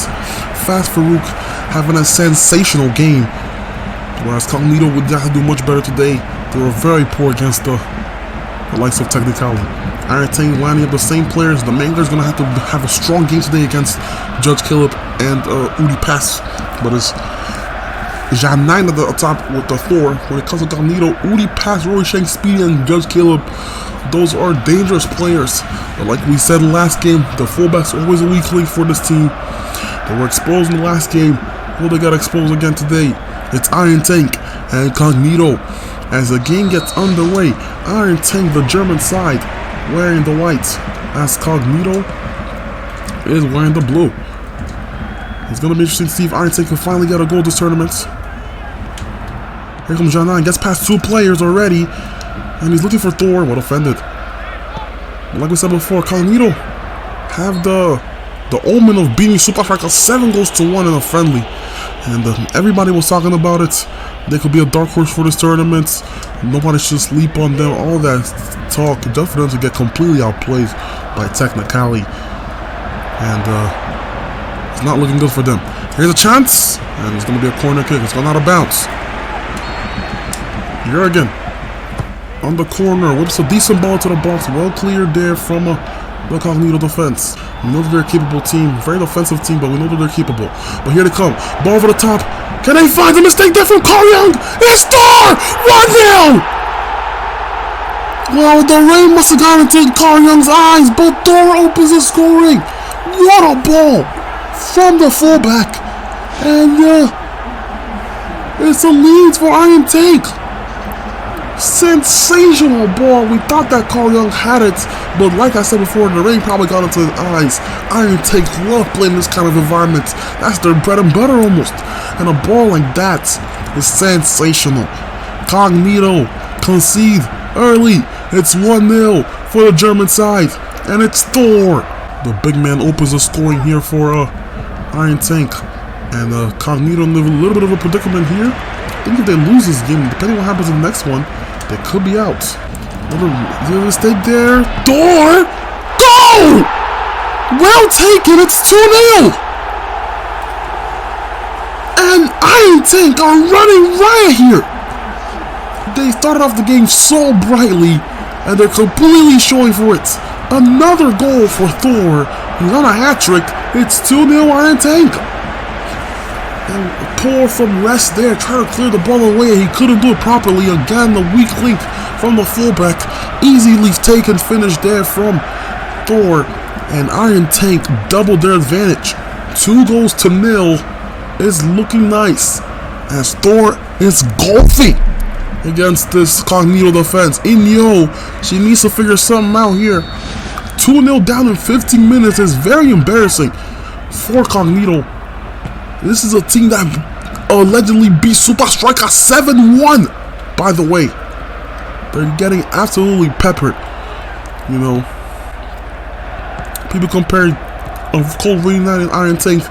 Fast Farouk having a sensational game, whereas Cognito would have to do much better today. They were very poor against the likes of Technicality. Iron Tank lining up the same players. The Mangler's going to have a strong game today against Judge Caleb and Udi Pass. But it's Jan 9 at the top with the Thor. When it comes to Cognito, Udi Pass, Rory Shank, Speedy, and Judge Caleb, those are dangerous players. But like we said in the last game, the fullback's always a weak link for this team. They were exposed in the last game. Well, they got exposed again today. It's Iron Tank and Cognito. As the game gets underway, Iron Tank, the German side, wearing the white, as Cognito is wearing the blue. It's going to be interesting to see if Iron Tank can finally get a goal this tournament. Here comes John 9, gets past 2 players already, and he's looking for Thor, but offended. But like we said before, Cognito have the omen of beating SupaStrikas 7-1 in a friendly. And everybody was talking about it. They could be a dark horse for this tournament. Nobody should sleep on them. All that talk just for them to get completely outplayed by Technicality. And it's not looking good for them. Here's a chance, and it's going to be a corner kick. It's going out of bounds. Here again, on the corner, whips a decent ball to the box. Well cleared there from the Cognito defense. We know that they're a capable team, very defensive team, but we know that they're capable. But here they come, ball over the top. Can they find a mistake there from Carl Young? It's Thor! 1-0! Well, the rain must have gone into Carl Young's eyes, but Thor opens the scoring. What a ball from the fullback. And it's a lead for Iron Tank. Sensational ball. We thought that Carl Young had it, but like I said before, the rain probably got into his eyes. Iron Tank love playing this kind of environment. That's their bread and butter almost. And a ball like that is sensational. Cognito concede early. It's 1-0 for the German side, and it's Thor. The big man opens the scoring here for Iron Tank, and Cognito in a little bit of a predicament here. I think if they lose this game, depending on what happens in the next one, they could be out. Little mistake there. Thor! Go! Well taken. It's 2-0. And Iron Tank are running riot here. They started off the game so brightly, and they're completely showing for it. Another goal for Thor. He's on a hat trick. It's 2-0 Iron Tank. And poor from rest there, trying to clear the ball away, and he couldn't do it properly. Again, the weak link from the fullback. Easily taken finish there from Thor, and Iron Tank doubled their advantage. 2-0 is looking nice as Thor is golfing against this Cognito defense. Inyo, she needs to figure something out here. 2-0 down in 15 minutes is very embarrassing for Cognito. This is a team that allegedly beat SupaStrikas 7-1. By the way, they're getting absolutely peppered. People compare Cold Reunited and Iron Tank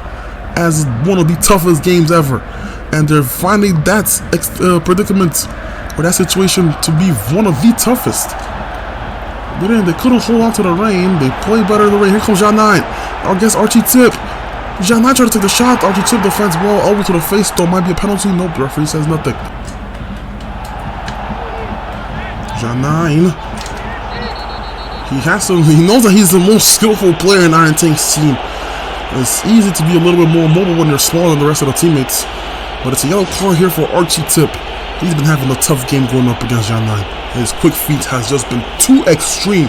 as one of the toughest games ever, and they're finding that predicament or that situation to be one of the toughest. They couldn't hold on to the rain. They play better in the rain. Here comes Jan 9. I guess Archie Tip. Jan 9 tried to take the shot. Archie Tip defense well over to the face, though. Might be a penalty. Nope, the referee says nothing. Jan 9. He knows that he's the most skillful player in Iron Tank's team. It's easy to be a little bit more mobile when you're smaller than the rest of the teammates. But it's a yellow card here for Archie Tip. He's been having a tough game going up against Jan 9. His quick feet has just been too extreme.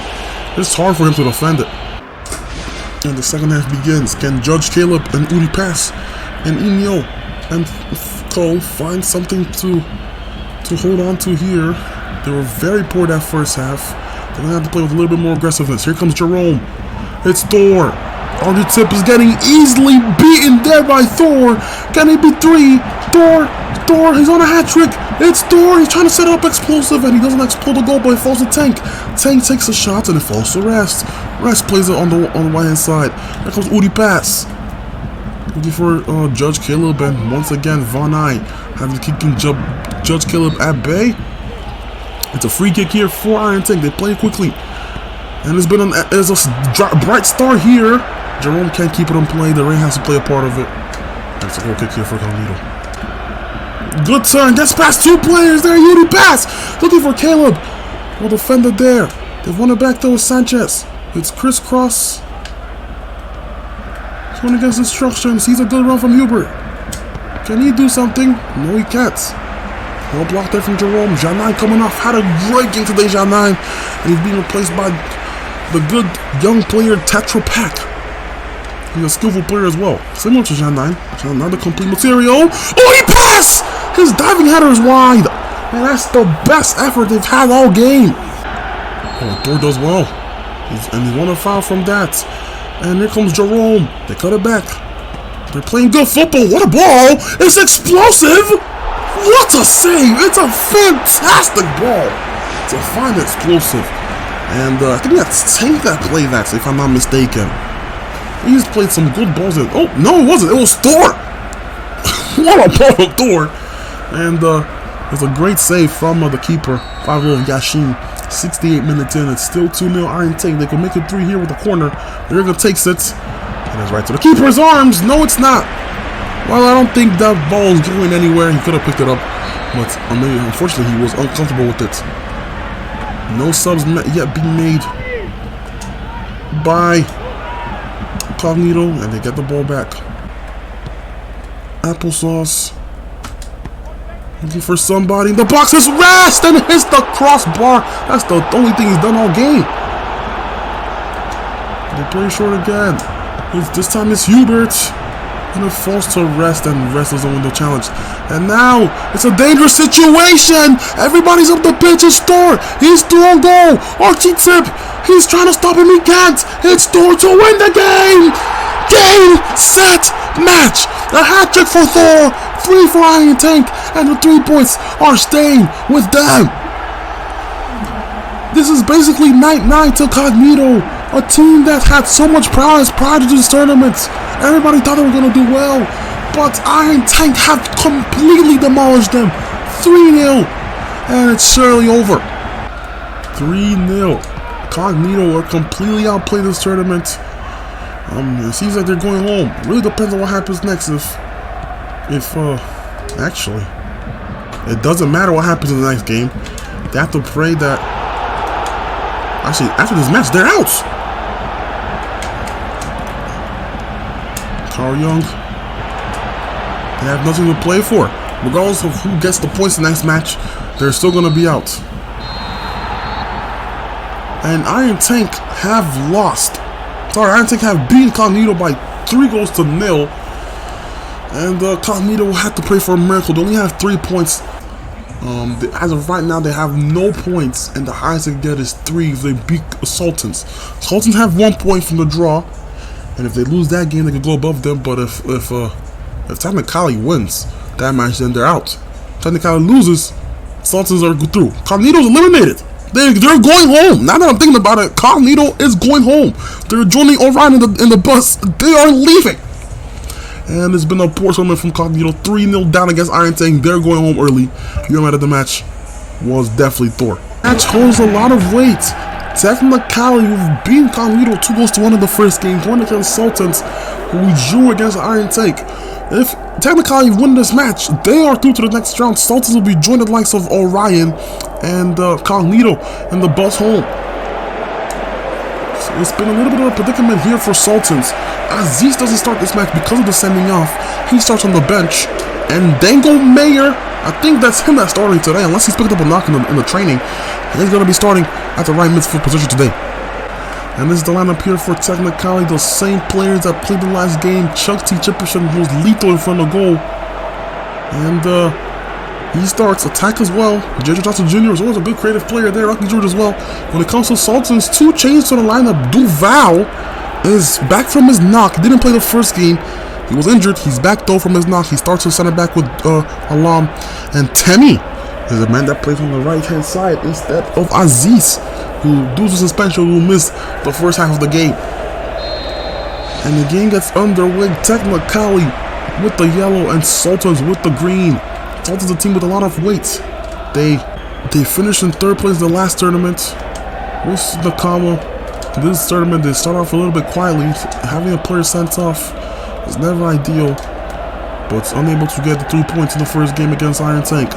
It's hard for him to defend it. And the second half begins. Can Judge Caleb and Uri pass? And Inyo and Cole find something to hold on to here. They were very poor that first half. They're going to have to play with a little bit more aggressiveness. Here comes Jerome. It's Thor. Archie Tip is getting easily beaten there by Thor. Can it be 3? Thor, he's on a hat trick. It's Thor. He's trying to set up explosive and he doesn't explode the goal, but it falls to Tank. Tank takes a shot and it falls to Rest. Rest plays it on the right hand side. There comes Udi pass. Looking for Judge Caleb, and once again Von Eye having to keep Judge Caleb at bay. It's a free kick here for Iron Tank. They play quickly. And it's been a bright start here. Jerome can't keep it on play. The Rain has to play a part of it. That's a goal kick here for Carlito. Good turn. Gets past 2 players there. Udi pass. Looking for Caleb. Well defended there. They've won it back though with Sanchez. It's crisscross. He's going against instructions. Sees a good run from Hubert. Can he do something? No, he can't. Well blocked there from Jerome. Jan9 coming off. Had a great game today, Jan9. And he's being replaced by the good young player Tetra Pak. He's a skillful player as well. Similar to Jan9. Jan9 the complete material. Oh, he passed! His diving header is wide. Man, that's the best effort they've had all game. Oh, Thor does well. And he won a foul from that. And here comes Jerome. They cut it back. They're playing good football. What a ball! It's explosive! What a save! It's a fantastic ball. It's a fine explosive. And I think that's Tank that played that, if I'm not mistaken. He just played some good balls. Oh, no, it wasn't. It was Thor. What a ball from Thor. And it's a great save from the keeper, Pavel Yashin. 68 minutes in. It's still 2-0 Iron Tank. They can make it 3 here with the corner. Jurgen takes it. And it's right to the keeper's arms. No, it's not. Well, I don't think that ball is going anywhere. He could have picked it up. But unfortunately, he was uncomfortable with it. No subs yet being made by Cognito, and they get the ball back. Applesauce looking for somebody in the box. It's Rest and hits the crossbar. That's the only thing he's done all game. They play short again. This time it's Hubert. And it falls to Rest, and Rest doesn't win the challenge. And now it's a dangerous situation. Everybody's up the pitch. It's Thor. He's through on goal. Archie Tip. He's trying to stop him. He can't. It's Thor to win the game. Game, set, match. A hat trick for Thor. 3 for Iron Tank. And the 3 points are staying with them. This is basically night-night to Cognito. A team that had so much prowess prior to this tournament. Everybody thought they were going to do well. But Iron Tank have completely demolished them. 3-0. And it's surely over. 3-0. Cognito are completely outplayed this tournament. It seems like they're going home. It really depends on what happens next. Actually, it doesn't matter what happens in the next game. They have to pray that. Actually, after this match, they're out. Carl Young. They have nothing to play for. Regardless of who gets the points in the next match, they're still going to be out. And Iron Tank have lost. Sorry, Iron Tank have beaten Cognito by 3-0. And Cognito will have to pray for a miracle. They only have 3 points. As of right now, they have no points, and the highest they can get is 3 if they beat Sultans. Sultans have 1 point from the draw, and if they lose that game, they can go above them. But if Technicali wins that match, then they're out. Technicali loses, Sultans are through. Cognito's eliminated. They're going home. Now that I'm thinking about it, Cognito is going home. They're joining Orion in the bus. They are leaving. And it's been a poor tournament from Cognito. 3-0 down against Iron Tank. They're going home early. Your man of the match was definitely Thor. Match holds a lot of weight. Technicali, who've beaten Cognito 2-1 in the first game, going against Sultans, who drew against Iron Tank. If Technicali win this match, they are through to the next round. Sultans will be joining the likes of Orion and Cognito in the bus home. So it's been a little bit of a predicament here for Sultans. Aziz doesn't start this match because of the sending off. He starts on the bench, And Dango Mayer, I think that's him that's starting today, unless he's picked up a knock in the training. He's going to be starting at the right midfield position today. And this is the lineup here for technically the same players that played the last game. Chuck T. Chipperson, who's lethal in front of goal. And he starts attack as well. J.J. Johnson Jr. is always a good creative player there. Rocky George as well. When it comes to Sultans, 2 changes to the lineup. Duval is back from his knock. He didn't play the first game. He was injured. He's back though from his knock. He starts to center back with Alam. And Temi is a man that plays on the right-hand side instead of Aziz, who, due to suspension, will miss the first half of the game. And the game gets underway. Technically with the yellow and Sultans with the green. Sultans a team with a lot of weight. They finished in 3rd place the last tournament. With the comma. This tournament, they start off a little bit quietly. Having a player sent off is never ideal, but unable to get the 3 points in the first game against Iron Tank.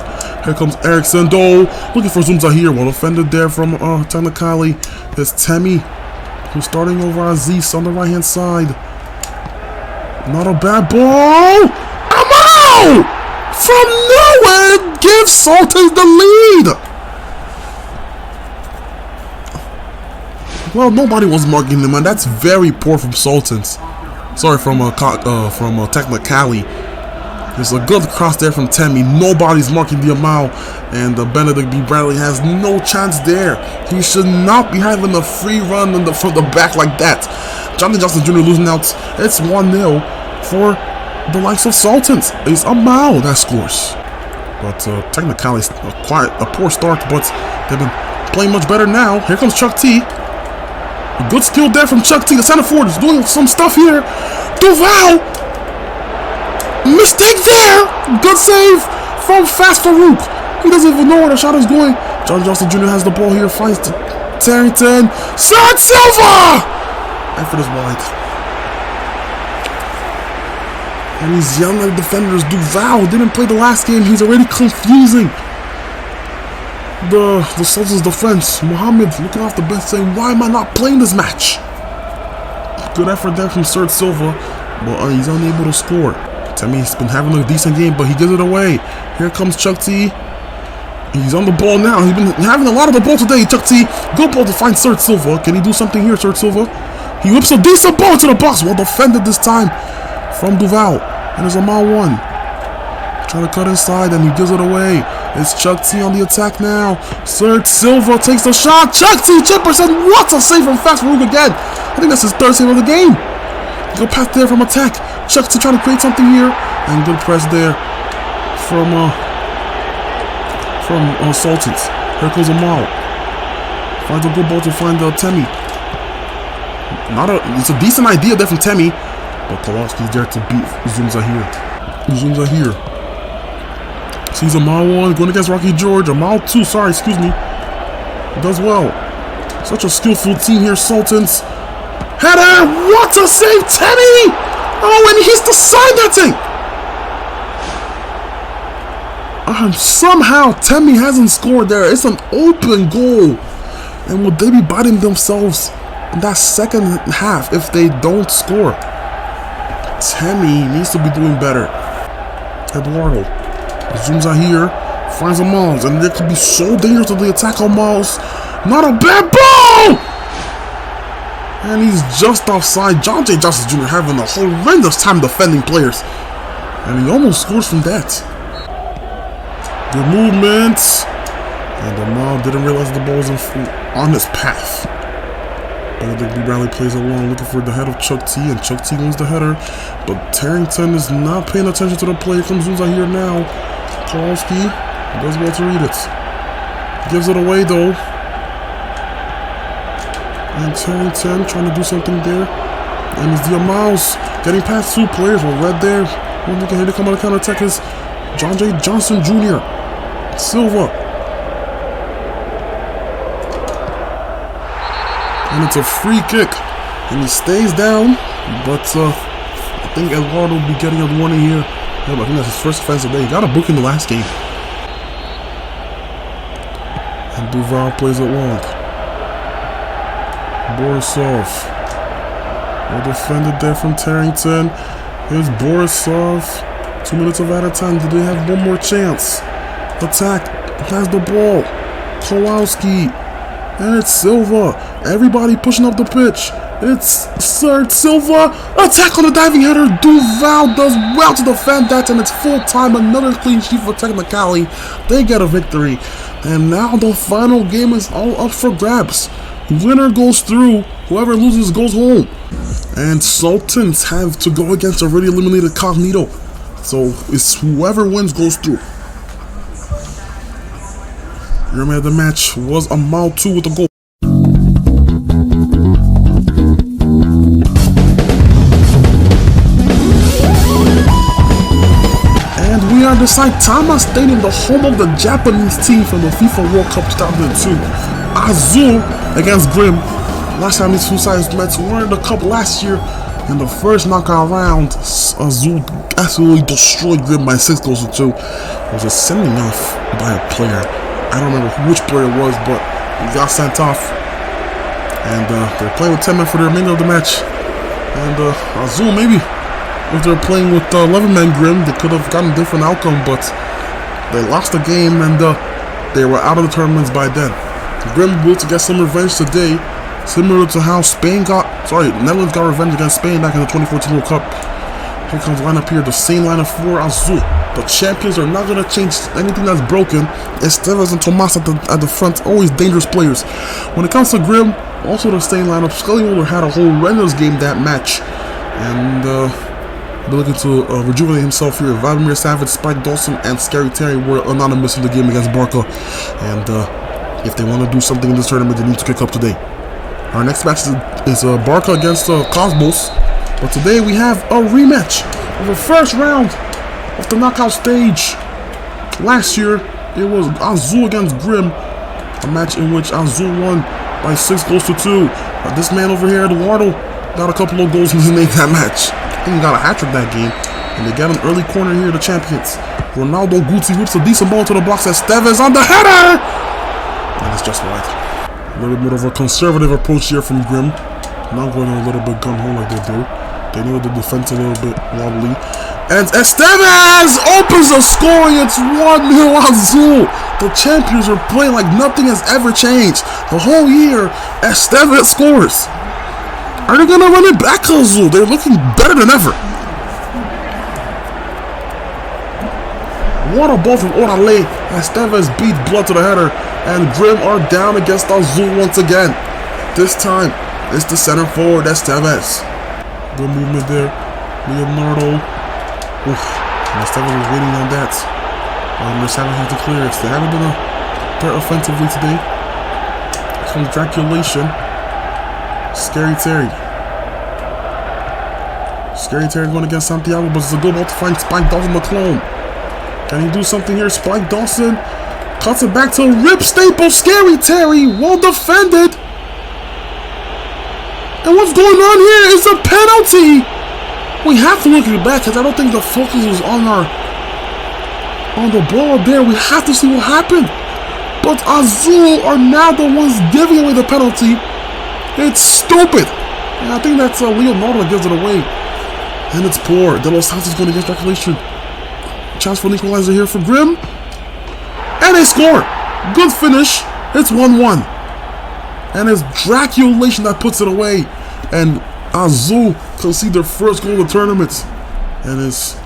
Here comes Erickson, though, looking for Zumza here. Well defended there from Tanakali. There's Temi, who's starting over Aziz on the right-hand side. Not a bad ball. Amal! From nowhere, gives Sultans the lead. Well, nobody was marking him, and that's very poor from Sultans. Sorry, from Technicali. There's a good cross there from Temi. Nobody's marking the Amal, and Benedict B. Bradley has no chance there. He should not be having a free run from the back like that. Johnny Johnson Jr. losing out. It's 1-0 for the likes of Sultans. It's Amal that scores. But Technicali's a poor start, but they've been playing much better now. Here comes Chuck T. A good skill there from Chuck T. The center forward is doing some stuff here. Duval! Mistake there! Good save from Fast Farouk. He doesn't even know where the shot is going. John Johnson Jr. has the ball here. Finds Tarrington. Sir Silva! Effort is wide. And these young defenders. Duval didn't play the last game. He's already confusing the Sultans defense. Mohammed looking off the bench saying, why am I not playing this match? Good effort there from Sir Silva, but he's unable to score. Temi's been having a decent game, but he gives it away. Here comes Chuck T. He's on the ball now. He's been having a lot of the ball today. Chuck T. Good ball to find Sir Silva. Can he do something here, Sir Silva? He whips a decent ball to the box. Well defended this time from Duval. And there's a Amal 1. Trying to cut inside, and he gives it away. It's Chuck T on the attack now. Sir Silva takes the shot. Chuck T. Chipperson, what a save from Fast Farouk again. I think that's his 3rd save of the game. Good pass there from attack. Chuck T trying to create something here. And good press there from Sultans. Here goes Amal. Finds a good ball to find Temi. It's a decent idea there from Temi. But Kowalski's there to beat Zumza here. Zumza here. Sees Amal 1 going against Rocky George. Amal 2, sorry, excuse me. Does well. Such a skillful team here, Sultans. Header! What a save, Temi! Oh, and he's the side netting! Somehow, Temi hasn't scored there. It's an open goal. And will they be biting themselves in that second half if they don't score? Temi needs to be doing better. Eduardo zooms out here, finds a Miles, and it could be so dangerous to the attack on Miles. Not a bad ball! And he's just offside. John J. Johnson Jr. having a horrendous time defending players. And he almost scores from that. Good movements. And Amal didn't realize the ball was on his path. Benedict B. Bradley plays along, looking for the head of Chuck T, and Chuck T wins the header. But Tarrington is not paying attention to the play. Here comes Zunza here now. Kowalski does well to read it. Gives it away though. And Tarrington trying to do something there. And it's the Amals getting past 2 players. Well, right there. One looking here to come on the counter attack is John J. Johnson Jr. Silva. And it's a free kick. And he stays down. But I think Eduardo will be getting a warning here. Yeah, I think that's his first offense of the day. He got a book in the last game. And Duval plays it long. Borisov. Well defended there from Tarrington. Here's Borisov. 2 minutes of added time. Do they have one more chance? Attack. Has the ball. Kowalski. And it's Silva. Everybody pushing up the pitch. It's Silva. Attack on the diving header. Duval does well to defend that, and it's full time. Another clean sheet for technicality. They get a victory. And now the final game is all up for grabs. Winner goes through. Whoever loses goes home. And Sultans have to go against already eliminated Cognito. So it's whoever wins goes through. Your man of the match was Amal2 with a goal. And we are the Saitama Stadium, the home of the Japanese team from the FIFA World Cup 2002. Azul against Grim. Last time these two sides met were in the cup last year. In the first knockout round, Azul absolutely destroyed Grim by 6 goals to 2. It was a sending off by a player. I don't remember which player it was, but he got sent off. And they're playing with 10 men for the remainder of the match. And Azul, maybe, if they're playing with 11 men Grim, they could have gotten a different outcome, but they lost the game and they were out of the tournaments by then. Grim will to get some revenge today, similar to how Netherlands got revenge against Spain back in the 2014 World Cup. Here comes the lineup here, the same lineup for Azul. The champions are not going to change anything that's broken. Esteves and Tomas at the front, always dangerous players. When it comes to Grim, also the same lineup. Scully Muller had a horrendous game that match. And they're looking to rejuvenate himself here. Vladimir Savage, Spike Dawson, and Scary Terry were anonymous in the game against Barca. And if they want to do something in this tournament, they need to kick up today. Our next match is Barca against Cosmos. But today we have a rematch of the first round of the knockout stage. Last year, it was Azul against Grim, a match in which Azul won by 6 goals to 2. This man over here, Eduardo, got a couple of goals in his name that match. I think he got a hat-trick that game, and they got an early corner here, the champions. Ronaldo Guti whips a decent ball to the box. Esteves on the header, and it's just right. A little bit of a conservative approach here from Grim, not going a little bit gun-ho like they do. They know the defense a little bit wobbly. And Esteves opens the scoring. It's 1-0 Azul. The champions are playing like nothing has ever changed. The whole year, Esteves scores. Are they going to run it back, Azul? They're looking better than ever. What a ball from Orale. Esteves beat blood to the header. And Grim are down against Azul once again. This time, it's the center forward, Esteves. Good movement there. Leonardo. Oof. Esteves was waiting on that. Mercedes has to clear it. They haven't been a threat offensively today. Comes Draculation. Scary Terry. Scary Terry going against Santiago, but it's a good ball to find Spike Dawson the clone. Can he do something here? Spike Dawson cuts it back to Rip Staple. Scary Terry, well defended. And what's going on here is a penalty. We have to look at it back because I don't think the focus was on the ball there. We have to see what happened. But Azul are now the ones giving away the penalty. It's stupid. And I think that's Leonardo that gives it away. And it's poor. De Los Santos going to get calculation. Chance for an equalizer here for Grim. And they score. Good finish. It's 1-1. And it's Draculation that puts it away. And Azul concede their first goal of the tournament. And it's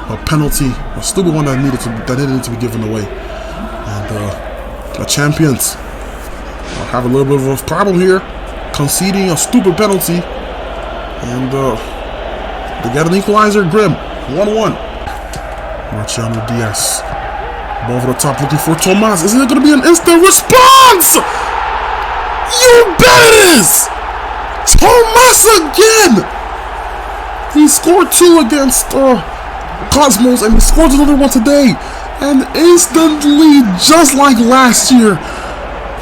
a penalty. A stupid one that needed to be given away. And the champions have a little bit of a problem here, conceding a stupid penalty. And they get an equalizer. Grim 1-1. Marciano Diaz. Ball over the top looking for Tomas. Isn't it going to be an instant response? You bet it is! Tomas again! He scored 2 against Cosmos, and he scores another one today. And instantly, just like last year,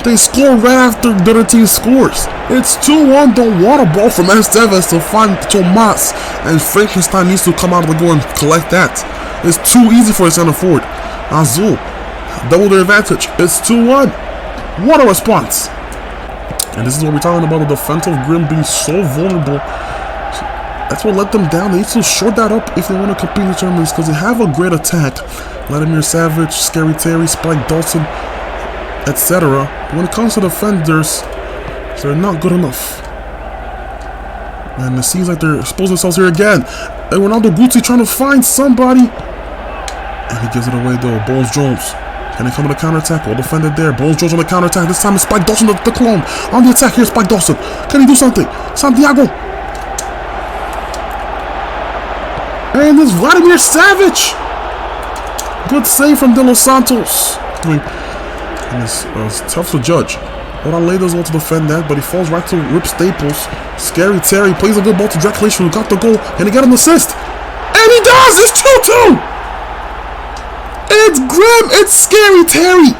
they score right after the other team scores. It's 2-1. The water ball from Esteves to find Tomas, and Frankenstein needs to come out of the goal and collect that. It's too easy for the center forward. Azul double their advantage. It's 2-1. What a response! And this is what we're talking about, the defense of Grim being so vulnerable. That's what let them down. They need to short that up if they want to compete in the tournaments, because they have a great attack. Vladimir Savage, Scary Terry, Spike Dawson, etc. When it comes to defenders, they're not good enough. And it seems like they're exposing themselves here again. And Ronaldo Guti trying to find somebody. And he gives it away though. Bones Jones. Can he come to the counter-attack? Well defended there. Bones Jones on the counter-attack. This time it's Spike Dawson, the clone. On the attack here, Spike Dawson. Can he do something? Santiago. And there's Vladimir Savage. Good save from De Los Santos. And it's tough to judge. Orale does well to defend that, but he falls right to Rip Staples. Scary Terry plays a good ball to Jack Glacier, who got the goal, and he got an assist. And he does! It's 2-2! It's Grim! It's Scary Terry!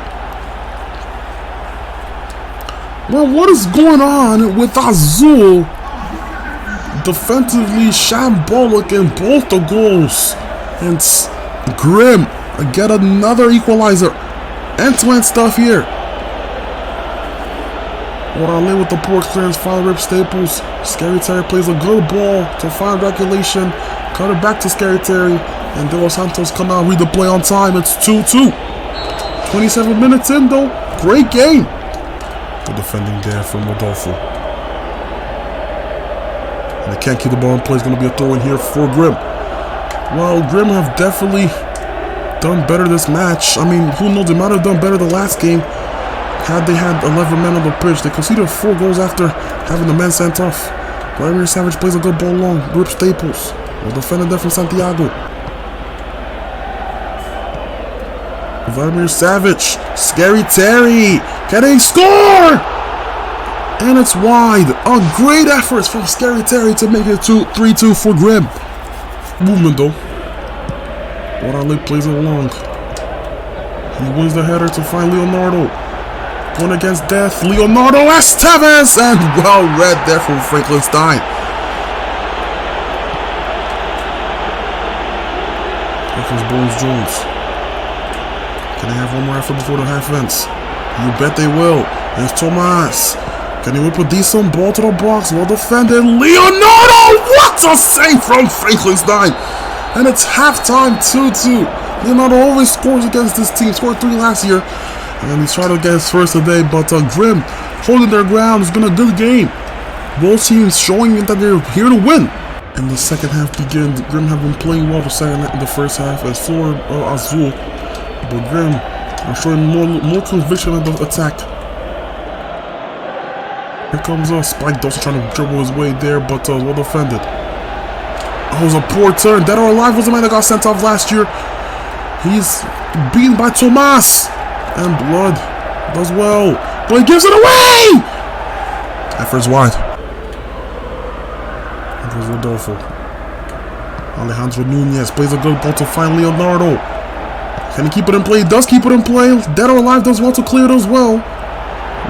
Well, what is going on with Azul? Defensively shambolic in both the goals. And Grim, get another equalizer. End-to-end stuff here. Orale with the poor clearance, foul Rip Staples. Scary Terry plays a good ball to find regulation. Cut it back to Scary Terry. And De Los Santos cannot read the play on time. It's 2-2. 27 minutes in though. Great game. Good defending there from Rodolfo. And they can't keep the ball in play. It's going to be a throw in here for Grim. Well, Grim have definitely done better this match. I mean, who knows? They might have done better the last game. Had they had 11 men on the pitch, they conceded 4 goals after having the men sent off. Vladimir Savage plays a good ball long. Rip Staples will defend there from Santiago. Vladimir Savage, Scary Terry, can he score? And it's wide. A great effort from Scary Terry to make it 3-2 for Grim. Movement though. Orale plays it along. He wins the header to find Leonardo. Going against death, Leonardo Estevez, and well read there from Frankenstein. Here comes Bones Jones. Can they have one more effort before the half ends? You bet they will. There's Tomas. Can he whip a decent ball to the box? Well defended. Leonardo! What a save from Frankenstein! And it's halftime 2-2. Leonardo always scores against this team. Scored 3 last year. And he's trying to get his first today, but Grim holding their ground. It's been a good game. Both teams showing that they're here to win. And the second half begins. Grim have been playing well the first half, as for Azul. But Grim are showing more conviction in the attack. Here comes Spike Dawson trying to dribble his way there, but well defended. Oh, it was a poor turn. Dead or Alive was the man that got sent off last year. He's beaten by Tomas. And Blood does well, but he gives it away! Effort's wide. It goes Rodolfo. Alejandro Nunez plays a good ball to find Leonardo. Can he keep it in play? He does keep it in play. Dead or Alive does well to clear it as well.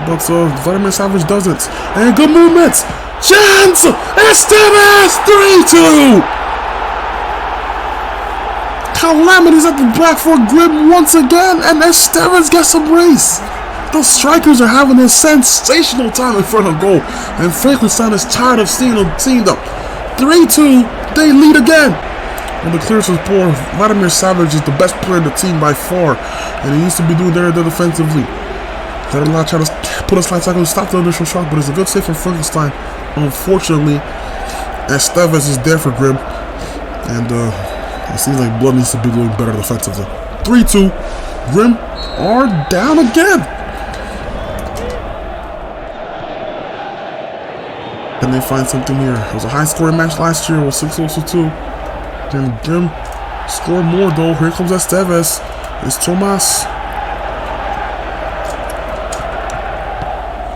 But Vladimir Savage doesn't. And good movements! Chance! Estevez! 3-2! Calamities at the back for Grim once again, and Estevez gets a brace. The strikers are having a sensational time in front of goal, and Frankenstein is tired of seeing them. 3-2, they lead again. When the clearance was poor, Vladimir Savage is the best player in the team by far, and he needs to be doing there defensively. They're not trying to put a slide tackle to stop the initial shot, but it's a good save from Frankenstein. Unfortunately, Estevez is there for Grim, and it seems like Blood needs to be doing better defensively. 3-2. Grim are down again. Can they find something here? It was a high-scoring match last year. It was 6-2. Then Grim score more though. Here comes Estevez. It's Tomas.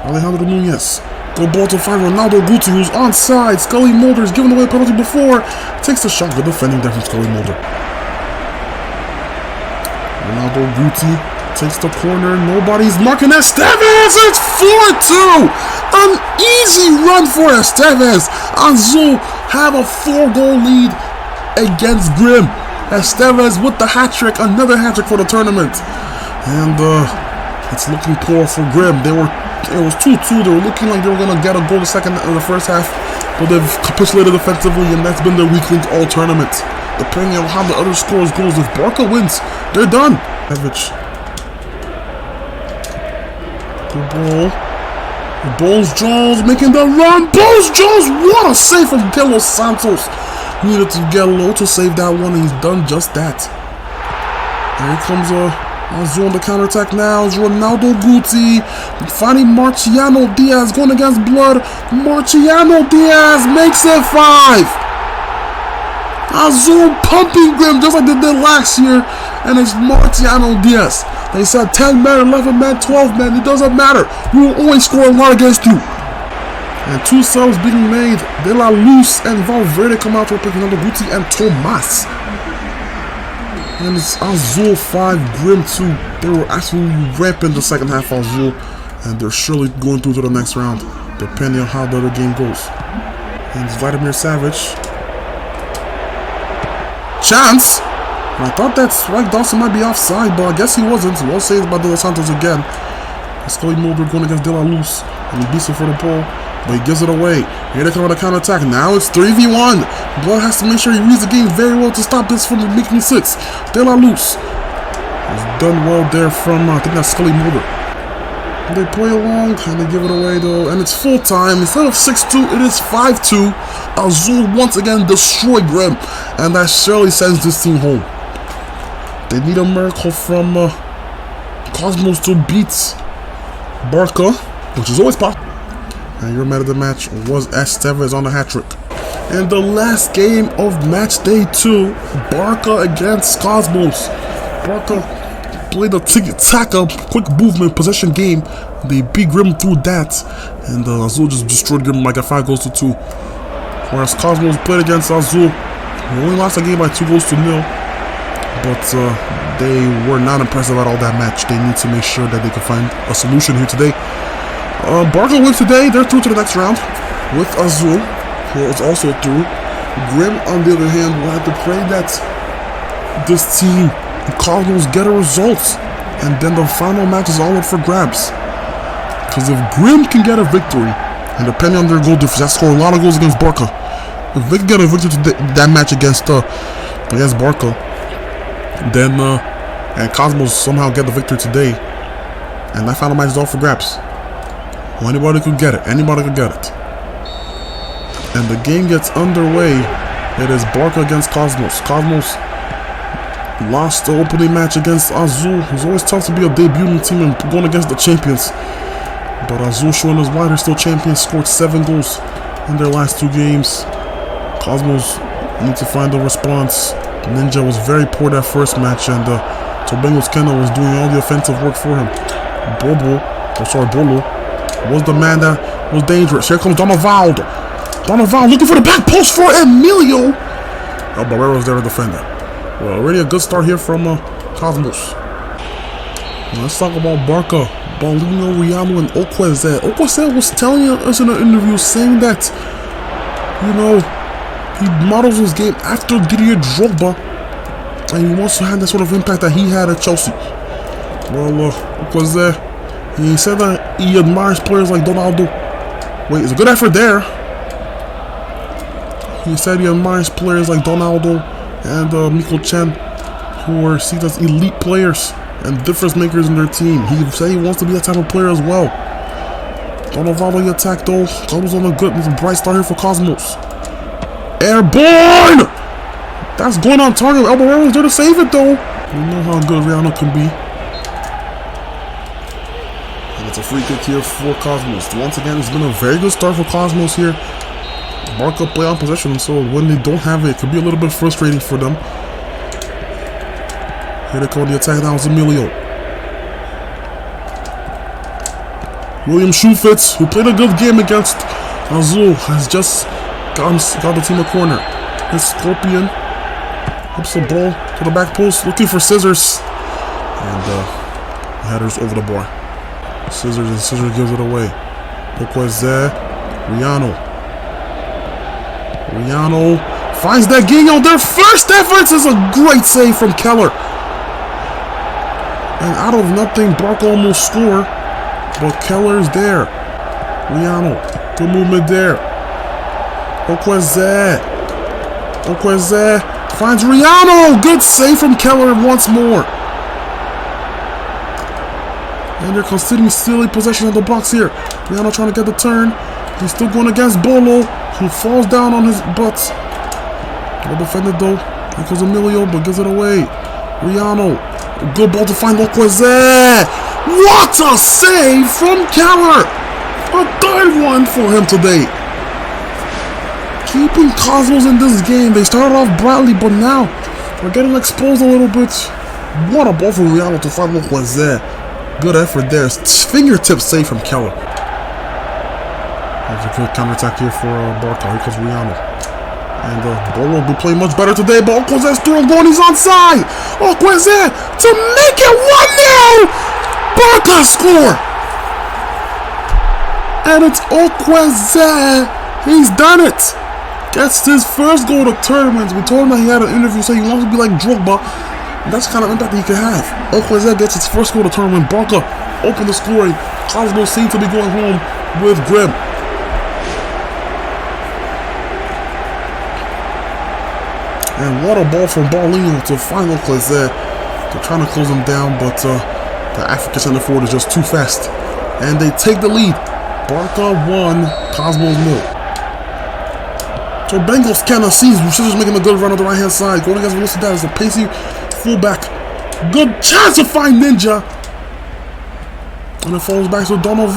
Alejandro Nunez. Good ball to find Ronaldo Guti, who's onside. Scully Mulder's given away a penalty before. Takes the shot. Good defending there from Scully Mulder. Ronaldo Guti takes the corner. Nobody's marking Estevez. It's 4-2. An easy run for Estevez. Azul have a 4-goal lead against Grim. Estevez with the hat-trick. Another hat-trick for the tournament. And it's looking poor for Grim. It was 2-2. They were looking like they were going to get a goal in the first half. but they've capitulated defensively, and that's been their weak link all tournament. Depending on how the other scores goes, if Barca wins, they're done. Savage. Good ball. Bones Jones making the run. Bones Jones, what a save from De Los Santos. Needed to get low to save that one, and he's done just that. And here comes Azul on the counterattack now. It's Ronaldo Guti finding Marciano Diaz going against Blood. Marciano Diaz makes it 5. Azul pumping Grim just like they did last year, and it's Marciano Diaz. They said 10 men, 11 men, 12 men, it doesn't matter. We will always score a lot against you. And 2 subs being made. De La Luz and Valverde come out to replace Ronaldo Guti and Tomas. And it's Azul 5, Grim 2. They were absolutely rampant the second half of Azul, and they're surely going through to the next round, depending on how the other game goes. And it's Vladimir Savage. Chance! And I thought that Strike Dawson might be offside, but I guess he wasn't. Well saved by De Los Santos again. Scully Mulder going against De La Luz, and he beats him for the ball, but he gives it away. Here they come on the counter attack. Now it's 3v1. Blood has to make sure he reads the game very well to stop this from making 6. De La Luz has done well there from, I think that's Scully Mulder. They play along, and they give it away though, and it's full time. Instead of 6-2, it is 5-2. Azul once again destroy Grim, and that surely sends this team home. They need a miracle from Cosmos to beat Barca, which is always possible. And your man of the match was Estevez on the hat-trick. And the last game of match day 2, Barca against Cosmos. Barca played a tiki-taka, quick movement, possession game. They beat Grim through that, and Azul just destroyed Grim like a 5-2. Whereas Cosmos played against Azul, they only lost the game by 2-0, but they were not impressive at all that match. They need to make sure that they can find a solution here today. Barca wins today. They're through to the next round with Azul, who is also through. Grim, on the other hand, will have to pray that this team, Cosmos, get a result, and then the final match is all up for grabs. Because if Grim can get a victory, and depending on their goal difference, that score a lot of goals against Barca. If they can get a victory to that match against Barca, then and Cosmos somehow get the victory today, and that final match is all for grabs. Well, anybody could get it. Anybody could get it. And the game gets underway. It is Barca against Cosmos. Cosmos lost the opening match against Azul. It's always tough to be a debuting team and going against the champions. But Azul, showing us why they're still champions, scored 7 goals in their last 2 games. Cosmos need to find a response. Ninja was very poor that first match, and Tobengo's Kenna was doing all the offensive work for him. Bolo was the man that was dangerous. Here comes Donovaldo. Donovaldo looking for the back post for Emilio. El Barrero's there to defend it. Well, already a good start here from Cosmos. Now let's talk about Barca. Paulino, Riano, and Okweze. Okweze was telling us in an interview saying that, you know, he models his game after Didier Drogba, and he wants to have that sort of impact that he had at Chelsea. Well, Okweze, he said that he admires players like Donaldo. Wait, it's a good effort there. He said he admires players like Donaldo and Miko Chen, who are seen as elite players and difference makers in their team. He said he wants to be that type of player as well. Donovaldo, he attacked though. Cosmos on a good, it's a bright start here for Cosmos. Airborne! That's going on target. El Barrero's there to save it though. You know how good Rihanna can be. And it's a free kick here for Cosmos. Once again, it's been a very good start for Cosmos here. Barca play on possession, so when they don't have it, it could be a little bit frustrating for them. Here they come on the attack now, it's Emilio. William Schufitz, who played a good game against Azul, has just got the team a corner. His Scorpion hooks the ball to the back post, looking for Scissors. And the header's over the bar. Scissors, and Scissors gives it away. Okweze, Riano finds that Guignon. Their first efforts is a great save from Keller. And out of nothing, Barca almost score, but Keller's there. Riano, good movement there. Okweze finds Riano. Good save from Keller once more. And they're considering silly possession of the box here. Riano trying to get the turn. He's still going against Bolo, who falls down on his butt. Well defended though. Here goes Emilio, but gives it away. Riano. Good ball to find Okweze. What a save from Keller. A third one for him today. Keeping Cosmos in this game. They started off brightly, but now we're getting exposed a little bit. What a ball from Riano to find Okweze. Good effort there. Fingertip save from Keller. There's a good counter-attack here for Barca. Here comes Riano. And Bolo will be playing much better today, but Okweze's throw going. He's onside. Okweze to make it 1-0. Barca score. And it's Okweze. He's done it. Gets his first goal of the tournament. We told him that he had an interview saying he wants to be like Drogba. That's the kind of impact that he can have. Okweze gets his first goal of the tournament. Barca open the scoring. Cosmos seem to be going home with Grim. And what a ball from Paulinho to find Okweze. They're trying to close him down, but the African center forward is just too fast. And they take the lead. Barca 1, Cosmos 0. So Bengals Kenna sees Lucius making a good run on the right hand side. Going against Velocidad is a pacey fullback. Good chance to find Ninja. And it falls back to Donald.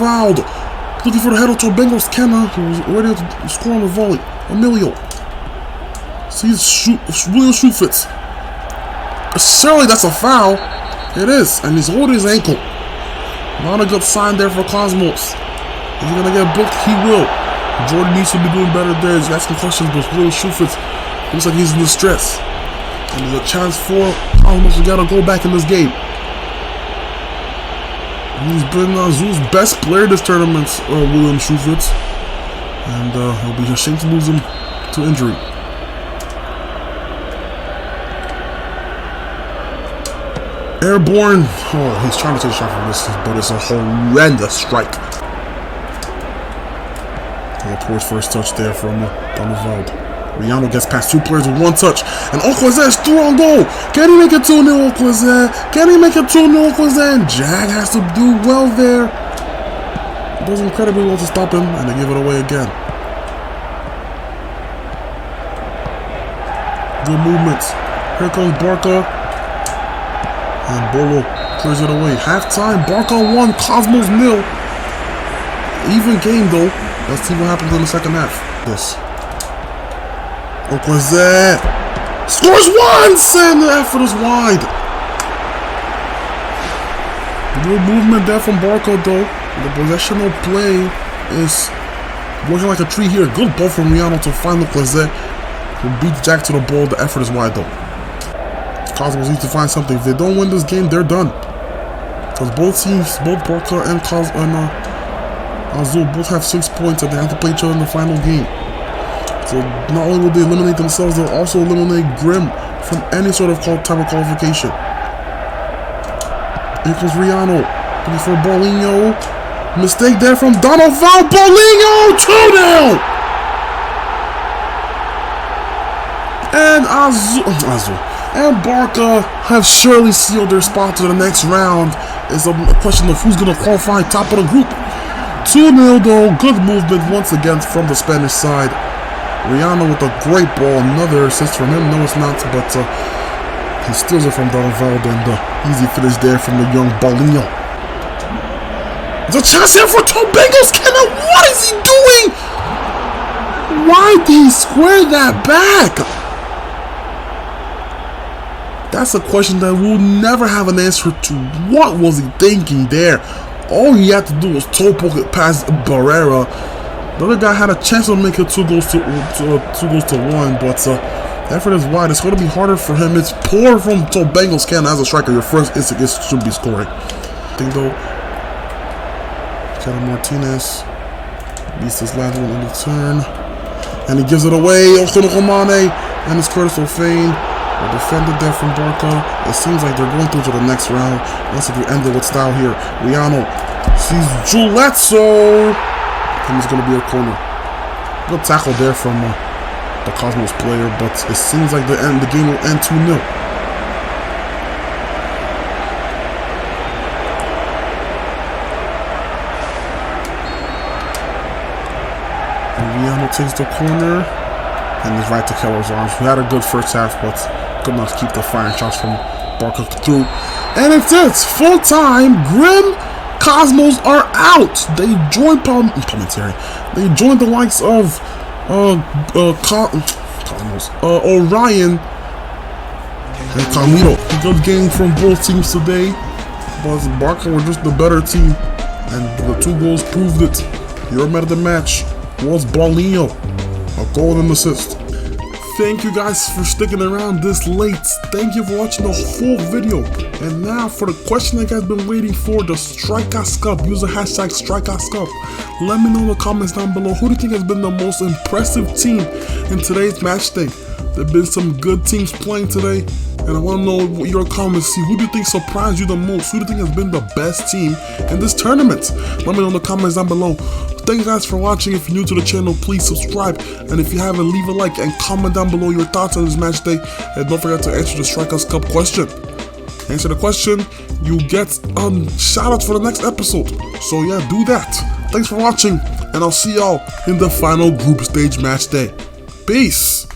Looking for the header to Bengals Kenna, who's ready to score on the volley. Emilio. Sees William Schufitz. Surely that's a foul. It is. And he's holding his ankle. Not a good sign there for Cosmos. Is he going to get booked? He will. Jordan needs to be doing better there. He's asking questions, but William Schufitz looks like he's in distress. And there's a chance for Cosmos to get a goal back in this game. And he's been Azul's best player this tournament, William Schufitz. And he'll be ashamed to lose him to injury. Airborne. Oh, he's trying to take a shot from this, but it's a horrendous strike. Poor first touch there from Donald. Riano gets past two players with one touch. And Okweze is through on goal. Can he make it 2-0, Okweze? Can he make it 2-0, Okweze? And Jag has to do well there. Does incredibly well to stop him, and they give it away again. Good movements. Here comes Barca. And Bolo clears it away. Halftime, Barca 1, Cosmos 0. Even game though. Let's see what happens in the second half. This. Okweze scores once, and the effort is wide. Good movement there from Barca though. The possessional play is working like a tree here. Good ball from Riano to find Okweze, who beat Jack to the ball. The effort is wide though. Cosmos needs to find something. If they don't win this game, they're done. Because both teams, both Barca and Azul both have 6 points, and they have to play each other in the final game. So not only will they eliminate themselves, they'll also eliminate Grim from any sort of type of qualification. Here comes Riano, looking for Paulinho. Mistake there from Donovan. Paulinho, 2-0! And Azul and Barca have surely sealed their spot to the next round. It's a question of who's going to qualify top of the group. 2-0 though, good movement once again from the Spanish side. Riano with a great ball, another assist from him. No, it's not, but he steals it from Donald, and easy finish there from the young Paulinho. There's a chance here for Bengals Kenna. What is he doing? Why did he square that back? That's a question that we'll never have an answer to. What was he thinking there? All he had to do was toe poke it past Barrera. The other guy had a chance to make it 2 goals to 1, but the effort is wide. It's going to be harder for him. It's poor from Bengals Kenna as a striker. Your first instinct should be scoring. I think though, Kevin Martinez beats this last one in the turn, and he gives it away. Okonokomane and it's Curtis O'Fane. Defended there from Barca. It seems like they're going through to the next round. Let's see if we end it with style here. Riano sees Julezzo, and it's going to be a corner. Good tackle there from the Cosmos player, but it seems like the game will end 2-0. Viano takes the corner and is right to Keller's arms. We had a good first half, but could not keep the firing shots from Barker through. And it's it! Full time! Grim Cosmos are out! They joined commentary. They joined the likes of Orion and Carlito. Good game from both teams today, but Barker were just the better team, and the 2 goals proved it. Your man of the match was Paulinho, a goal and assist. Thank you guys for sticking around this late. Thank you for watching the full video. And now for the question that you guys been waiting for, the Strikehouse Cup. Use the hashtag Strikehouse Cup. Let me know in the comments down below, who do you think has been the most impressive team in today's match day? There have been some good teams playing today, and I want to know what your comments see. Who do you think surprised you the most? Who do you think has been the best team in this tournament? Let me know in the comments down below. Thank you guys for watching. If you're new to the channel, please subscribe, and if you haven't, leave a like and comment down below your thoughts on this match day, and don't forget to answer the Strikehouse Cup question. Answer the question, you get shout outs for the next episode. So yeah, do that. Thanks for watching, and I'll see y'all in the final group stage match day. Peace.